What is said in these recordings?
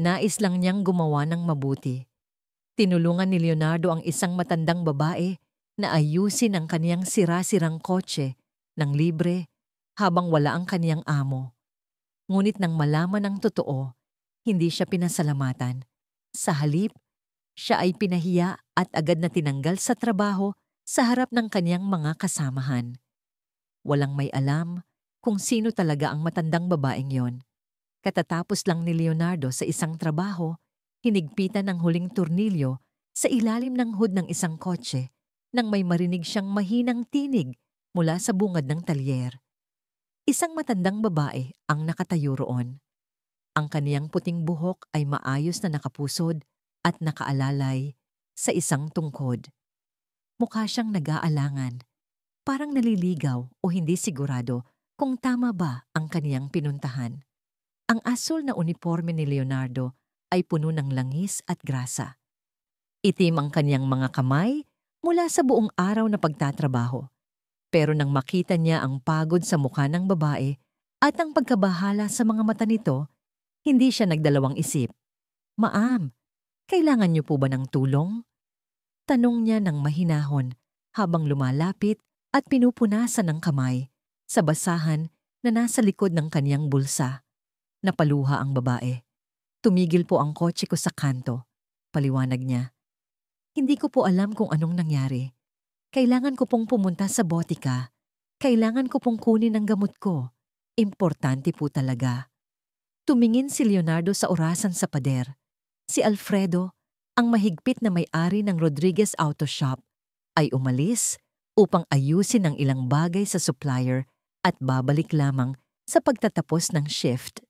Nais lang niyang gumawa ng mabuti. Tinulungan ni Leonardo ang isang matandang babae na ayusin ang kaniyang sira-sirang kotse ng libre habang wala ang kaniyang amo. Ngunit nang malaman ang totoo, hindi siya pinasalamatan. Sa halip, siya ay pinahiya at agad na tinanggal sa trabaho sa harap ng kaniyang mga kasamahan. Walang may alam kung sino talaga ang matandang babaeng yon. Katatapos lang ni Leonardo sa isang trabaho, hinigpitan ang huling turnilyo sa ilalim ng hood ng isang kotse nang may marinig siyang mahinang tinig mula sa bungad ng talyer. Isang matandang babae ang nakatayo roon. Ang kaniyang puting buhok ay maayos na nakapusod at nakaalalay sa isang tungkod. Mukha siyang nag-aalangan, parang naliligaw o hindi sigurado kung tama ba ang kaniyang pinuntahan. Ang asul na uniforme ni Leonardo ay puno ng langis at grasa. Itim ang kaniyang mga kamay mula sa buong araw na pagtatrabaho. Pero nang makita niya ang pagod sa mukha ng babae at ang pagkabahala sa mga mata nito, hindi siya nagdalawang isip. "Ma'am, kailangan niyo po ba ng tulong?" Tanong niya ng mahinahon habang lumalapit at pinupunasan ng kamay sa basahan na nasa likod ng kaniyang bulsa. Napaluha ang babae. "Tumigil po ang kotse ko sa kanto," paliwanag niya. "Hindi ko po alam kung anong nangyari. Kailangan ko pong pumunta sa botika. Kailangan ko pong kunin ang gamot ko. Importante po talaga." Tumingin si Leonardo sa orasan sa pader. Si Alfredo, ang mahigpit na may-ari ng Rodriguez Auto Shop, ay umalis upang ayusin ang ilang bagay sa supplier at babalik lamang sa pagtatapos ng shift.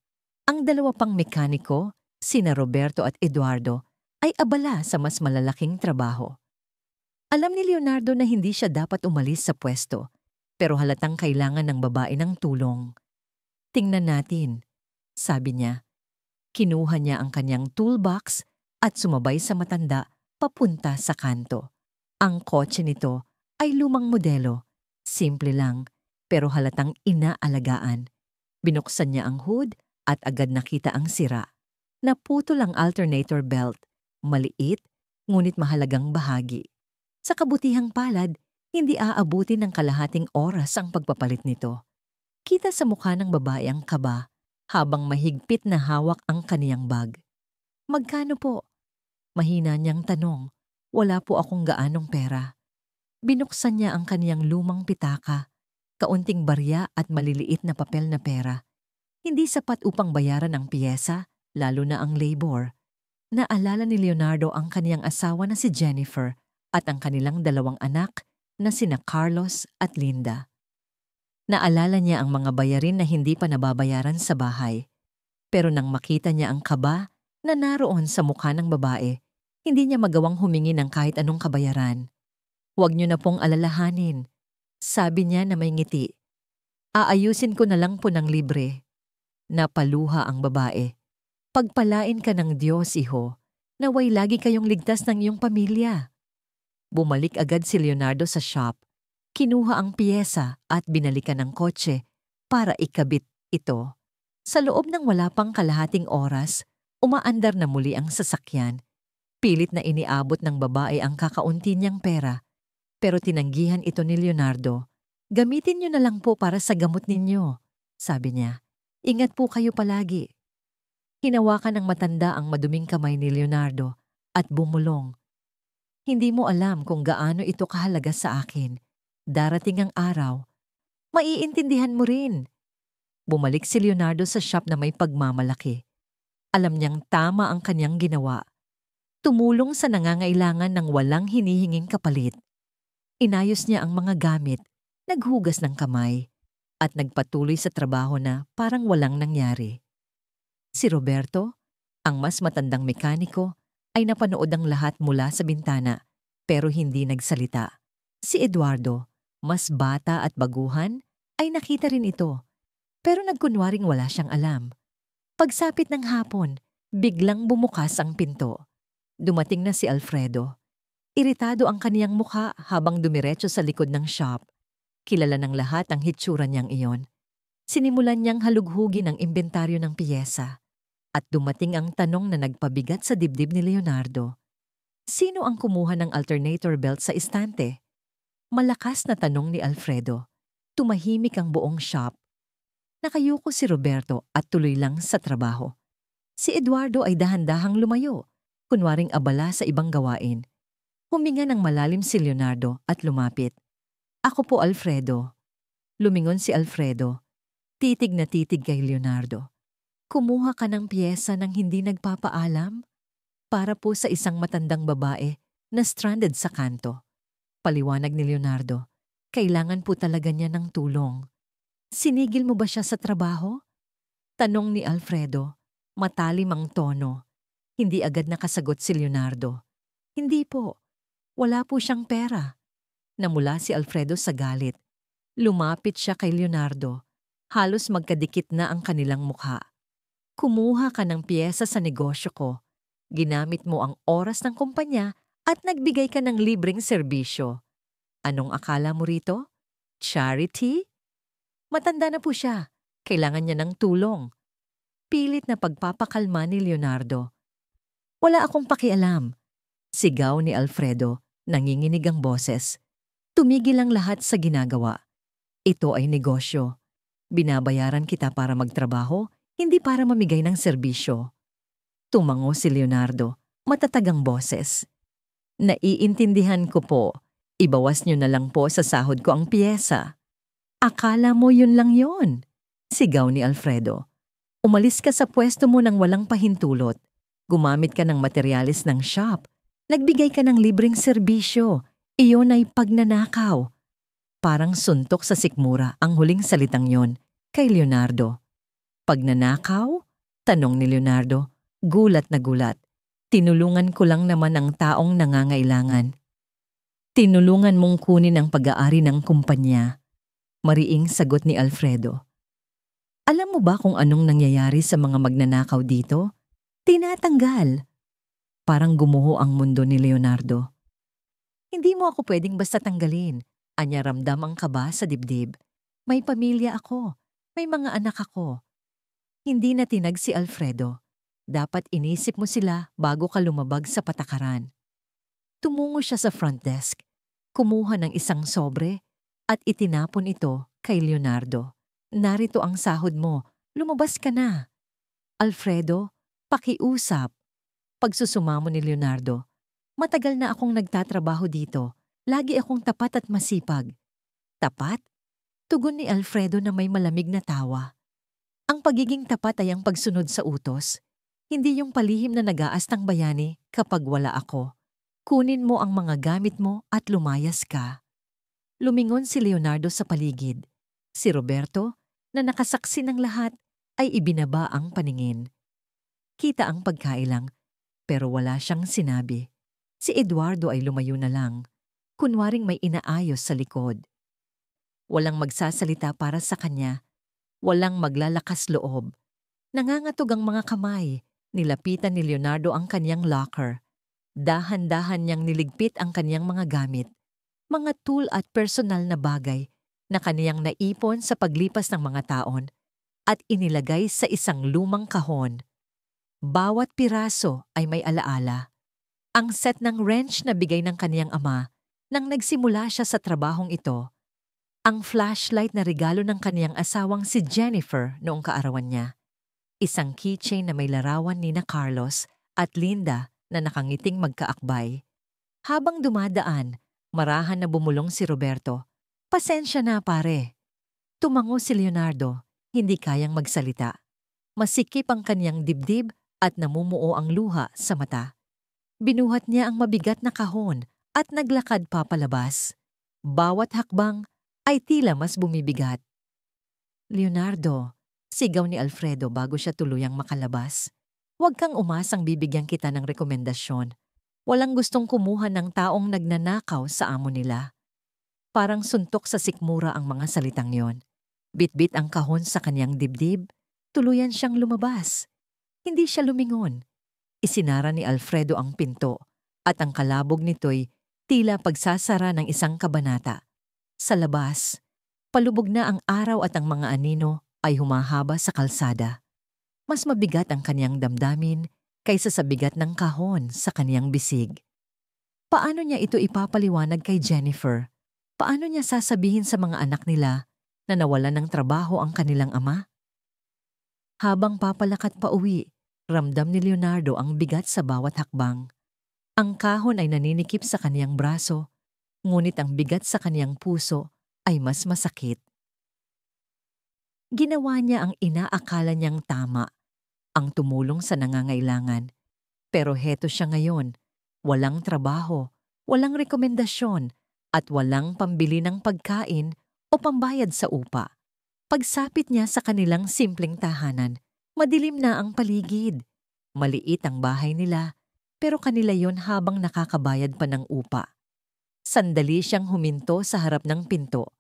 Ang dalawa pang mekaniko, sina Roberto at Eduardo, ay abala sa mas malalaking trabaho. Alam ni Leonardo na hindi siya dapat umalis sa pwesto, pero halatang kailangan ng babae ng tulong. "Tingnan natin," sabi niya. Kinuha niya ang kanyang toolbox at sumabay sa matanda papunta sa kanto. Ang kotse nito ay lumang modelo. Simple lang, pero halatang inaalagaan. Binuksan niya ang hood at agad nakita ang sira. Naputol ang alternator belt. Maliit, ngunit mahalagang bahagi. Sa kabutihang palad, hindi aabuti ng kalahating oras ang pagpapalit nito. Kita sa mukha ng babae ang kaba habang mahigpit na hawak ang kaniyang bag. "Magkano po?" Mahina niyang tanong. "Wala po akong gaanong pera." Binuksan niya ang kaniyang lumang pitaka, kaunting barya at maliliit na papel na pera. Hindi sapat upang bayaran ang piyesa, lalo na ang labor. Naalala ni Leonardo ang kaniyang asawa na si Jennifer at ang kanilang dalawang anak na sina Carlos at Linda. Naalala niya ang mga bayarin na hindi pa nababayaran sa bahay. Pero nang makita niya ang kaba na naroon sa mukha ng babae, hindi niya magawang humingi ng kahit anong kabayaran. "Huwag niyo na pong alalahanin," sabi niya na may ngiti. "Aayusin ko na lang po ng libre." Napaluha ang babae. "Pagpalain ka ng Diyos, iho. Naway lagi kayong ligtas ng iyong pamilya." Bumalik agad si Leonardo sa shop. Kinuha ang piyesa at binalikan ang kotse para ikabit ito. Sa loob ng wala pang kalahating oras, umaandar na muli ang sasakyan. Pilit na iniabot ng babae ang kakaunti niyang pera, pero tinanggihan ito ni Leonardo. "Gamitin niyo na lang po para sa gamot ninyo," sabi niya. "Ingat po kayo palagi." Hinawakan ng matanda ang maduming kamay ni Leonardo at bumulong. "Hindi mo alam kung gaano ito kahalaga sa akin. Darating ang araw, maiintindihan mo rin." Bumalik si Leonardo sa shop na may pagmamalaki. Alam niyang tama ang kanyang ginawa. Tumulong sa nangangailangan ng walang hinihinging kapalit. Inayos niya ang mga gamit, naghugas ng kamay, at nagpatuloy sa trabaho na parang walang nangyari. Si Roberto, ang mas matandang mekaniko, ay napanood ang lahat mula sa bintana, pero hindi nagsalita. Si Eduardo, mas bata at baguhan, ay nakita rin ito, pero nagkunwaring wala siyang alam. Pagsapit ng hapon, biglang bumukas ang pinto. Dumating na si Alfredo. Iritado ang kaniyang mukha habang dumiretso sa likod ng shop. Kilala ng lahat ang hitsura niyang iyon. Sinimulan niyang halughugin ang imbentaryo ng piyesa. At dumating ang tanong na nagpabigat sa dibdib ni Leonardo. Sino ang kumuha ng alternator belt sa istante? Malakas na tanong ni Alfredo. Tumahimik ang buong shop. Nakayuko si Roberto at tuloy lang sa trabaho. Si Eduardo ay dahan-dahang lumayo, kunwaring abala sa ibang gawain. Huminga ng malalim si Leonardo at lumapit. Ako po, Alfredo. Lumingon si Alfredo. Titig na titig kay Leonardo. Kumuha ka ng piyesa ng hindi nagpapaalam? Para po sa isang matandang babae na stranded sa kanto. Paliwanag ni Leonardo. Kailangan po talaga niya ng tulong. Sinigil mo ba siya sa trabaho? Tanong ni Alfredo. Matalim ang tono. Hindi agad nakasagot si Leonardo. Hindi po. Wala po siyang pera. Namula si Alfredo sa galit. Lumapit siya kay Leonardo. Halos magkadikit na ang kanilang mukha. Kumuha ka ng piyesa sa negosyo ko. Ginamit mo ang oras ng kumpanya at nagbigay ka ng libreng serbisyo. Anong akala mo rito? Charity? Matanda na po siya. Kailangan niya ng tulong. Pilit na pagpapakalma ni Leonardo. Wala akong pakialam. Sigaw ni Alfredo, nanginginig ang boses. Tumigil ang lahat sa ginagawa. Ito ay negosyo. Binabayaran kita para magtrabaho, hindi para mamigay ng serbisyo. Tumango si Leonardo, matatag ang boses. Naiintindihan ko po. Ibawas niyo na lang po sa sahod ko ang piyesa. Akala mo yun lang yun? Sigaw ni Alfredo. Umalis ka sa pwesto mo nang walang pahintulot. Gumamit ka ng materyales ng shop. Nagbigay ka ng libreng serbisyo. Iyon ay pagnanakaw. Parang suntok sa sikmura ang huling salitang yon kay Leonardo. Pagnanakaw? Tanong ni Leonardo. Gulat na gulat. Tinulungan ko lang naman ang taong nangangailangan. Tinulungan mong kunin ang pag-aari ng kumpanya. Mariing sagot ni Alfredo. Alam mo ba kung anong nangyayari sa mga magnanakaw dito? Tinatanggal. Parang gumuho ang mundo ni Leonardo. Hindi mo ako pwedeng basta tanggalin. Anya ramdam ang kaba sa dibdib. May pamilya ako. May mga anak ako. Hindi na tinag si Alfredo. Dapat inisip mo sila bago ka lumabag sa patakaran. Tumungo siya sa front desk. Kumuha ng isang sobre at itinapon ito kay Leonardo. Narito ang sahod mo. Lumabas ka na. Alfredo, pakiusap. Pagsusumamo ni Leonardo. Matagal na akong nagtatrabaho dito. Lagi akong tapat at masipag. Tapat? Tugon ni Alfredo na may malamig na tawa. Ang pagiging tapat ay ang pagsunod sa utos. Hindi yung palihim na nag-aastang bayani kapag wala ako. Kunin mo ang mga gamit mo at lumayas ka. Lumingon si Leonardo sa paligid. Si Roberto, na nakasaksi ng lahat, ay ibinaba ang paningin. Kita ang pagkailang, pero wala siyang sinabi. Si Eduardo ay lumayo na lang. Kunwaring may inaayos sa likod. Walang magsasalita para sa kanya. Walang maglalakas loob. Nangangatog ang mga kamay. Nilapitan ni Leonardo ang kanyang locker. Dahan-dahan niyang niligpit ang kanyang mga gamit. Mga tool at personal na bagay na kaniyang naipon sa paglipas ng mga taon at inilagay sa isang lumang kahon. Bawat piraso ay may alaala. Ang set ng wrench na bigay ng kaniyang ama nang nagsimula siya sa trabahong ito. Ang flashlight na regalo ng kaniyang asawang si Jennifer noong kaarawan niya. Isang keychain na may larawan ni na Carlos at Linda na nakangiting magkaakbay. Habang dumadaan, marahan na bumulong si Roberto. Pasensya na pare. Tumango si Leonardo, hindi kayang magsalita. Masikip ang kaniyang dibdib at namumuo ang luha sa mata. Binuhat niya ang mabigat na kahon at naglakad papalabas. Bawat hakbang ay tila mas bumibigat. Leonardo, sigaw ni Alfredo bago siya tuluyang makalabas. Huwag kang umasang bibigyan kita ng rekomendasyon. Walang gustong kumuha ng taong nagnanakaw sa amo nila. Parang suntok sa sikmura ang mga salitang yon. Bitbit ang kahon sa kanyang dibdib, tuluyan siyang lumabas. Hindi siya lumingon. Isinara ni Alfredo ang pinto at ang kalabog nito'y tila pagsasara ng isang kabanata. Sa labas, palubog na ang araw at ang mga anino ay humahaba sa kalsada. Mas mabigat ang kaniyang damdamin kaysa sa bigat ng kahon sa kaniyang bisig. Paano niya ito ipapaliwanag kay Jennifer? Paano niya sasabihin sa mga anak nila na nawalan ng trabaho ang kanilang ama? Habang papalakat pa uwi, ramdam ni Leonardo ang bigat sa bawat hakbang. Ang kahon ay naninikip sa kaniyang braso, ngunit ang bigat sa kaniyang puso ay mas masakit. Ginawa niya ang inaakala niyang tama, ang tumulong sa nangangailangan. Pero heto siya ngayon, walang trabaho, walang rekomendasyon, at walang pambili ng pagkain o pambayad sa upa. Pagsapit niya sa kanilang simpleng tahanan, madilim na ang paligid. Maliit ang bahay nila, pero kanila yon habang nakakabayad pa ng upa. Sandali siyang huminto sa harap ng pinto.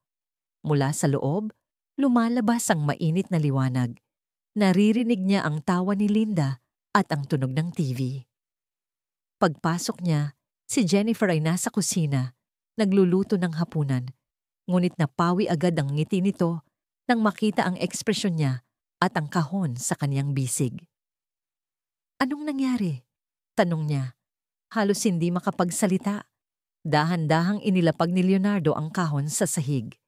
Mula sa loob, lumalabas ang mainit na liwanag. Naririnig niya ang tawa ni Linda at ang tunog ng TV. Pagpasok niya, si Jennifer ay nasa kusina, nagluluto ng hapunan. Ngunit napawi agad ang ngiti nito nang makita ang ekspresyon niya at ang kahon sa kaniyang bisig. "Anong nangyari?" tanong niya. Halos hindi makapagsalita. Dahan-dahang inilapag ni Leonardo ang kahon sa sahig.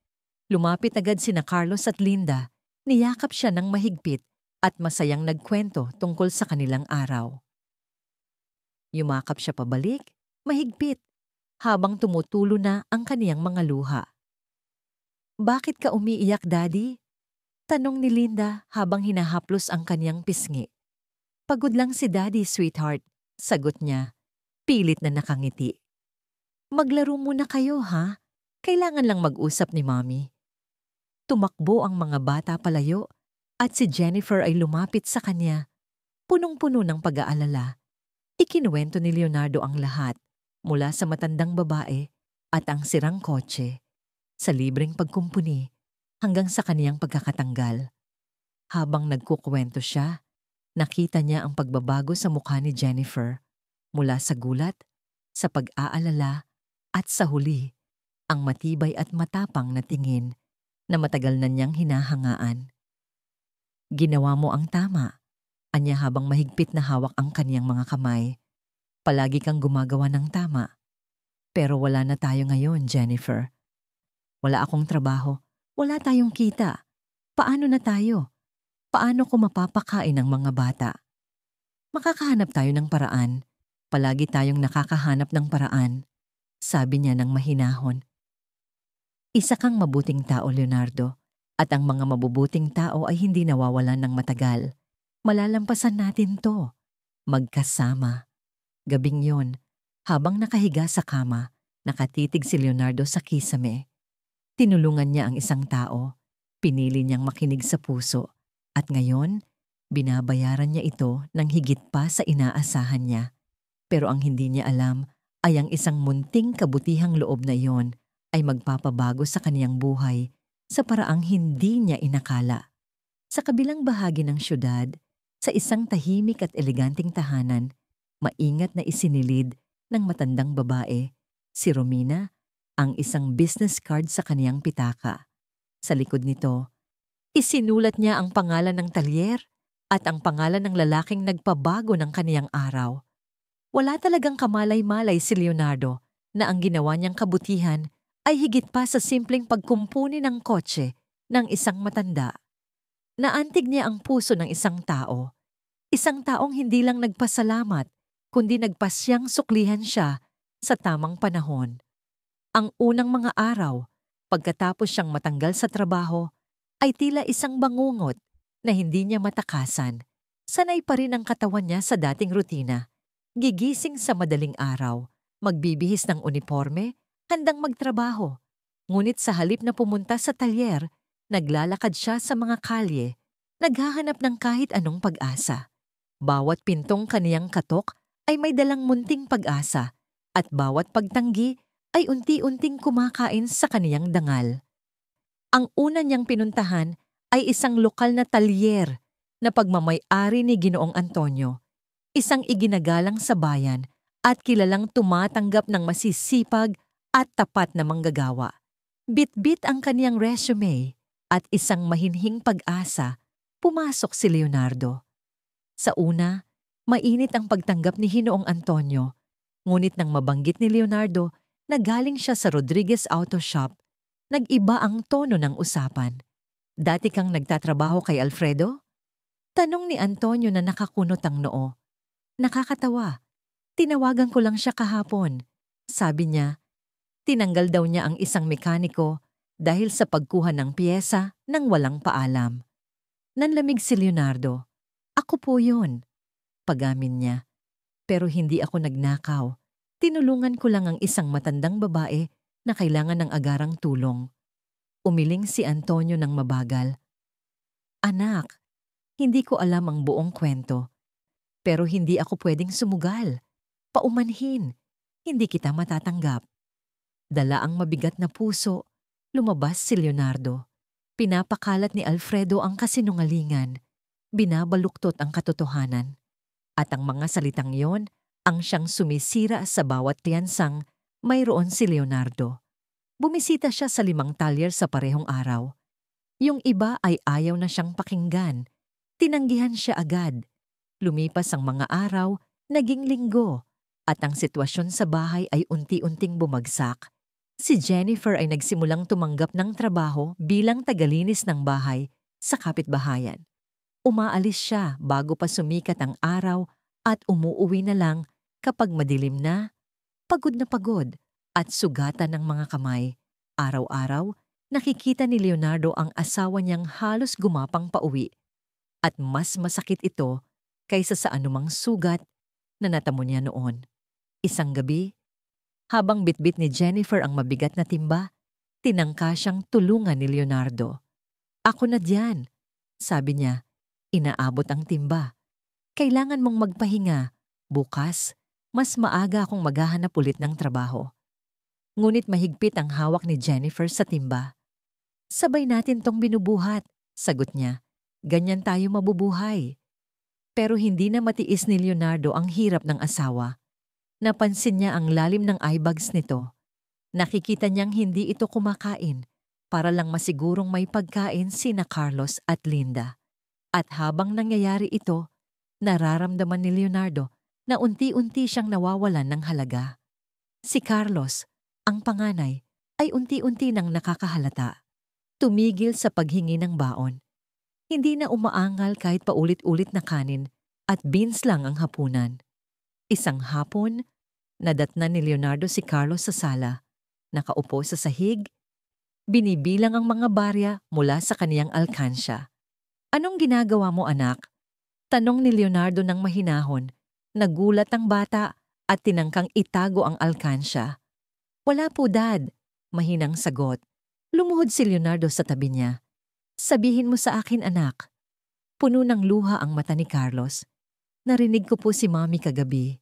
Lumapit agad sina Carlos at Linda, niyakap siya ng mahigpit at masayang nagkwento tungkol sa kanilang araw. Yumakap siya pabalik, mahigpit, habang tumutulo na ang kaniyang mga luha. "Bakit ka umiiyak, Daddy?" tanong ni Linda habang hinahaplos ang kaniyang pisngi. "Pagod lang si Daddy, sweetheart," sagot niya, pilit na nakangiti. "Maglaro muna kayo, ha? Kailangan lang mag-usap ni Mommy." Tumakbo ang mga bata palayo at si Jennifer ay lumapit sa kanya, punong-puno ng pag-aalala. Ikinuwento ni Leonardo ang lahat, mula sa matandang babae at ang sirang kotse, sa libreng pagkumpuni hanggang sa kaniyang pagkakatanggal. Habang nagkukwento siya, nakita niya ang pagbabago sa mukha ni Jennifer, mula sa gulat, sa pag-aalala, at sa huli, ang matibay at matapang na tingin na matagal na niyang hinahangaan. "Ginawa mo ang tama," anya habang mahigpit na hawak ang kaniyang mga kamay. "Palagi kang gumagawa ng tama. Pero wala na tayo ngayon, Jennifer. Wala akong trabaho, wala tayong kita. Paano na tayo? Paano ko mapapakain ang mga bata? Makakahanap tayo ng paraan. Palagi tayong nakakahanap ng paraan," sabi niya ng mahinahon. "Isa kang mabuting tao, Leonardo, at ang mga mabubuting tao ay hindi nawawalan ng matagal. Malalampasan natin to. Magkasama." Gabing yon, habang nakahiga sa kama, nakatitig si Leonardo sa kisame. Tinulungan niya ang isang tao, pinili niyang makinig sa puso, at ngayon, binabayaran niya ito ng higit pa sa inaasahan niya. Pero ang hindi niya alam ay ang isang munting kabutihang loob na iyon ay magpapabago sa kaniyang buhay sa paraang hindi niya inakala. Sa kabilang bahagi ng syudad, sa isang tahimik at eleganteng tahanan, maingat na isinilid ng matandang babae, si Romina, ang isang business card sa kaniyang pitaka. Sa likod nito, isinulat niya ang pangalan ng talyer at ang pangalan ng lalaking nagpabago ng kaniyang araw. Wala talagang kamalay-malay si Leonardo na ang ginawa niyang kabutihan ay higit pa sa simpleng pagkumpuni ng kotse ng isang matanda. Naantig niya ang puso ng isang taong hindi lang nagpasalamat, kundi nagpasyang suklihan siya sa tamang panahon. Ang unang mga araw, pagkatapos siyang matanggal sa trabaho, ay tila isang bangungot na hindi niya matakasan. Sanay pa rin ang katawan niya sa dating rutina. Gigising sa madaling araw, magbibihis ng uniforme, handang magtrabaho. Ngunit sa halip na pumunta sa talyer, naglalakad siya sa mga kalye, naghahanap ng kahit anong pag-asa. Bawat pintong kaniyang katok ay may dalang munting pag-asa, at bawat pagtanggi ay unti-unting kumakain sa kaniyang dangal. Ang una niyang pinuntahan ay isang lokal na talyer na pagmamay-ari ni Ginoong Antonio, isang iginagalang sa bayan at kilalang tumatanggap ng masisipag at tapat na manggagawa. Bit-bit ang kaniyang resume at isang mahinhing pag-asa, pumasok si Leonardo. Sa una, mainit ang pagtanggap ni Hinoong Antonio, ngunit nang mabanggit ni Leonardo na galing siya sa Rodriguez Auto Shop, nag-iba ang tono ng usapan. Dati kang nagtatrabaho kay Alfredo? Tanong ni Antonio na nakakunot ang noo. Nakakatawa. Tinawagan ko lang siya kahapon. Sabi niya, tinanggal daw niya ang isang mekaniko dahil sa pagkuha ng piyesa nang walang paalam. Nanlamig si Leonardo. Ako po yun. Pagamin niya. Pero hindi ako nagnakaw. Tinulungan ko lang ang isang matandang babae na kailangan ng agarang tulong. Umiling si Antonio ng mabagal. Anak, hindi ko alam ang buong kwento. Pero hindi ako pwedeng sumugal. Paumanhin. Hindi kita matatanggap. Dala ang mabigat na puso. Lumabas si Leonardo. Pinapakalat ni Alfredo ang kasinungalingan. Binabaluktot ang katotohanan. At ang mga salitang yon ang siyang sumisira sa bawat tiyansang mayroon si Leonardo. Bumisita siya sa 5 talyer sa parehong araw. Yung iba ay ayaw na siyang pakinggan. Tinanggihan siya agad. Lumipas ang mga araw, naging linggo, at ang sitwasyon sa bahay ay unti-unting bumagsak. Si Jennifer ay nagsimulang tumanggap ng trabaho bilang tagalinis ng bahay sa kapitbahayan. Umaalis siya bago pa sumikat ang araw at umuuwi na lang kapag madilim na pagod at sugatan ng mga kamay. Araw-araw, nakikita ni Leonardo ang asawa niyang halos gumapang pauwi. At mas masakit ito kaysa sa anumang sugat na natamo niya noon. Isang gabi, habang bitbit ni Jennifer ang mabigat na timba, tinangka siyang tulungan ni Leonardo. Ako na diyan, sabi niya, inaabot ang timba. Kailangan mong magpahinga. Bukas, mas maaga akong maghahanap ulit ng trabaho. Ngunit mahigpit ang hawak ni Jennifer sa timba. Sabay natin tong binubuhat, sagot niya. Ganyan tayo mabubuhay. Pero hindi na matiis ni Leonardo ang hirap ng asawa. Napansin niya ang lalim ng eyebags nito. Nakikita niyang hindi ito kumakain para lang masigurong may pagkain sina Carlos at Linda. At habang nangyayari ito, nararamdaman ni Leonardo na unti-unti siyang nawawalan ng halaga. Si Carlos, ang panganay, ay unti-unti nang nakakahalata. Tumigil sa paghingi ng baon. Hindi na umaangal kahit paulit-ulit na kanin at beans lang ang hapunan. Isang hapon, nadatnan ni Leonardo si Carlos sa sala. Nakaupo sa sahig, binibilang ang mga barya mula sa kaniyang alkansya. Anong ginagawa mo, anak? Tanong ni Leonardo ng mahinahon. Nagulat ang bata at tinangkang itago ang alkansya. Wala po, Dad. Mahinang sagot. Lumuhod si Leonardo sa tabi niya. Sabihin mo sa akin, anak. Puno ng luha ang mata ni Carlos. Narinig ko po si Mami kagabi.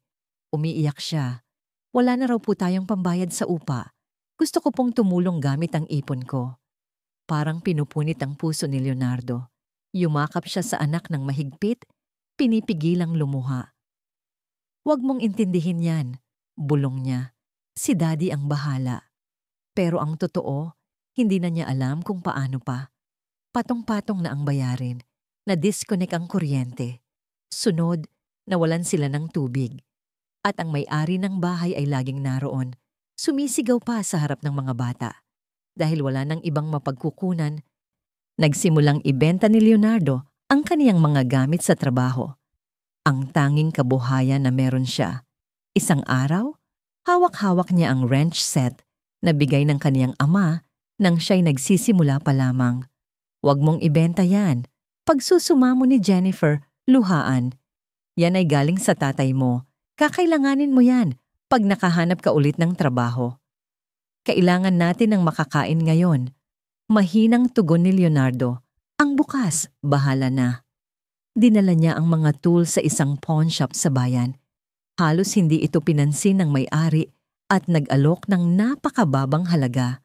Umiiyak siya. Wala na raw po tayong pambayad sa upa. Gusto ko pong tumulong gamit ang ipon ko. Parang pinupunit ang puso ni Leonardo. Yumakap siya sa anak ng mahigpit, pinipigilang lumuha. Huwag mong intindihin yan, bulong niya. Si Daddy ang bahala. Pero ang totoo, hindi na niya alam kung paano pa. Patong-patong na ang bayarin, na-disconnect ang kuryente. Sunod, nawalan sila ng tubig. At ang may-ari ng bahay ay laging naroon. Sumisigaw pa sa harap ng mga bata. Dahil wala nang ibang mapagkukunan, nagsimulang ibenta ni Leonardo ang kaniyang mga gamit sa trabaho. Ang tanging kabuhayan na meron siya. Isang araw, hawak-hawak niya ang wrench set na bigay ng kaniyang ama nang siya'y nagsisimula pa lamang. Huwag mong ibenta yan. Pagsusumamo ni Jennifer, luhaan. Yan ay galing sa tatay mo. Kakailanganin mo yan pag nakahanap ka ulit ng trabaho. Kailangan natin ng makakain ngayon. Mahinang tugon ni Leonardo. Ang bukas, bahala na. Dinala niya ang mga tools sa isang pawn shop sa bayan. Halos hindi ito pinansin ng may-ari at nag-alok ng napakababang halaga.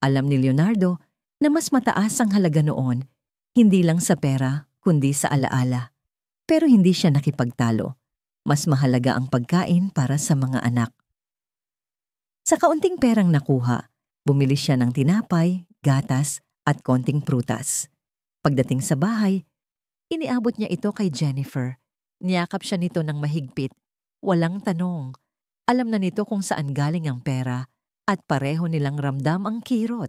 Alam ni Leonardo na mas mataas ang halaga noon, hindi lang sa pera kundi sa alaala. Pero hindi siya nakipagtalo. Mas mahalaga ang pagkain para sa mga anak. Sa kaunting perang nakuha, bumili siya ng tinapay, gatas at konting prutas. Pagdating sa bahay, iniabot niya ito kay Jennifer. Niyakap siya nito ng mahigpit. Walang tanong. Alam na nito kung saan galing ang pera at pareho nilang ramdam ang kirot.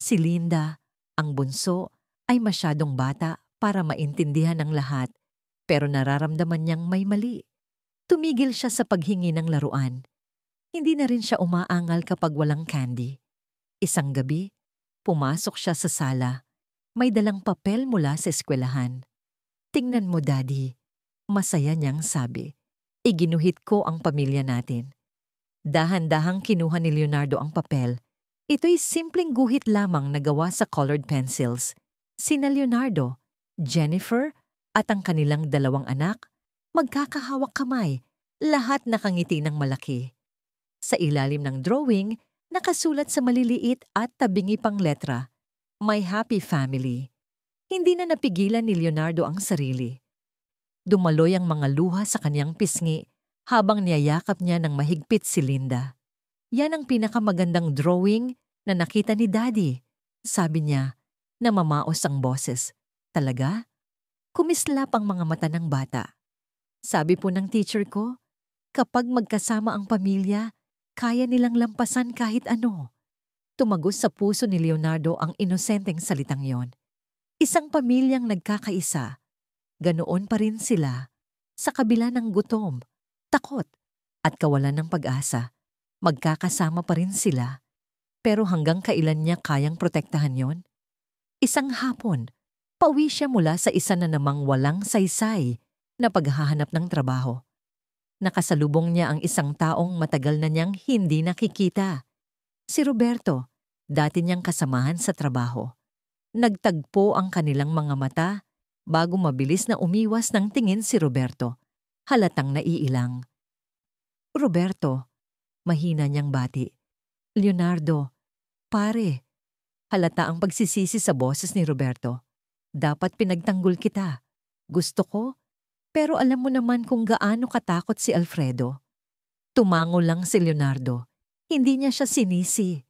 Si Linda, ang bunso, ay masyadong bata para maintindihan ng lahat pero nararamdaman niyang may mali. Tumigil siya sa paghingi ng laruan. Hindi na rin siya umaangal kapag walang candy. Isang gabi, pumasok siya sa sala. May dalang papel mula sa eskwelahan. "Tingnan mo, Daddy." Masaya niyang sabi. "Iginuhit ko ang pamilya natin." Dahan-dahang kinuha ni Leonardo ang papel. Ito'y simpleng guhit lamang na gawa sa colored pencils. Sina Leonardo, Jennifer, at ang kanilang 2 anak, magkakahawak kamay, lahat nakangiti ng malaki. Sa ilalim ng drawing, nakasulat sa maliliit at tabingi pang letra, "My Happy Family." Hindi na napigilan ni Leonardo ang sarili. Dumaloy ang mga luha sa kanyang pisngi habang niyayakap niya ng mahigpit si Linda. "Yan ang pinakamagandang drawing na nakita ni Daddy," sabi niya, na mamaos ang boses. "Talaga?" Kumislap ang mga mata ng bata. "Sabi po ng teacher ko, kapag magkasama ang pamilya, kaya nilang lampasan kahit ano." Tumagos sa puso ni Leonardo ang inosenteng salitang yon. Isang pamilyang nagkakaisa. Ganoon pa rin sila. Sa kabila ng gutom, takot, at kawalan ng pag-asa, magkakasama pa rin sila. Pero hanggang kailan niya kayang protektahan yon? Isang hapon, pauwi siya mula sa isa na namang walang saysay na paghahanap ng trabaho. Nakasalubong niya ang isang taong matagal na niyang hindi nakikita. Si Roberto, dati niyang kasamahan sa trabaho. Nagtagpo ang kanilang mga mata bago mabilis na umiwas ng tingin si Roberto. Halatang naiilang. "Roberto," mahina niyang bati. "Leonardo, pare." Halata ang pagsisisi sa boses ni Roberto. "Dapat pinagtanggol kita. Gusto ko, pero alam mo naman kung gaano katakot si Alfredo." Tumango lang si Leonardo. Hindi niya siya sinisi.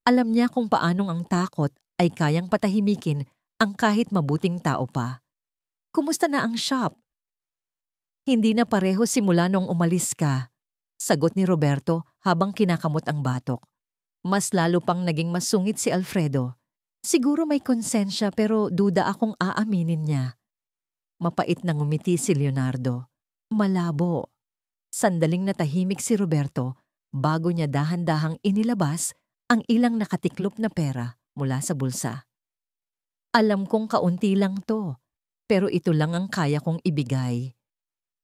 Alam niya kung paanong ang takot ay kayang patahimikin ang kahit mabuting tao pa. "Kumusta na ang shop?" "Hindi na pareho simula nung umalis ka," sagot ni Roberto habang kinakamot ang batok. Mas lalo pang naging masungit si Alfredo. Siguro may konsensya pero duda akong aaminin niya. Mapait na ngumiti si Leonardo. Malabo. Sandaling natahimik si Roberto bago niya dahan-dahang inilabas ang ilang nakatiklop na pera mula sa bulsa. "Alam kong kaunti lang to, pero ito lang ang kaya kong ibigay."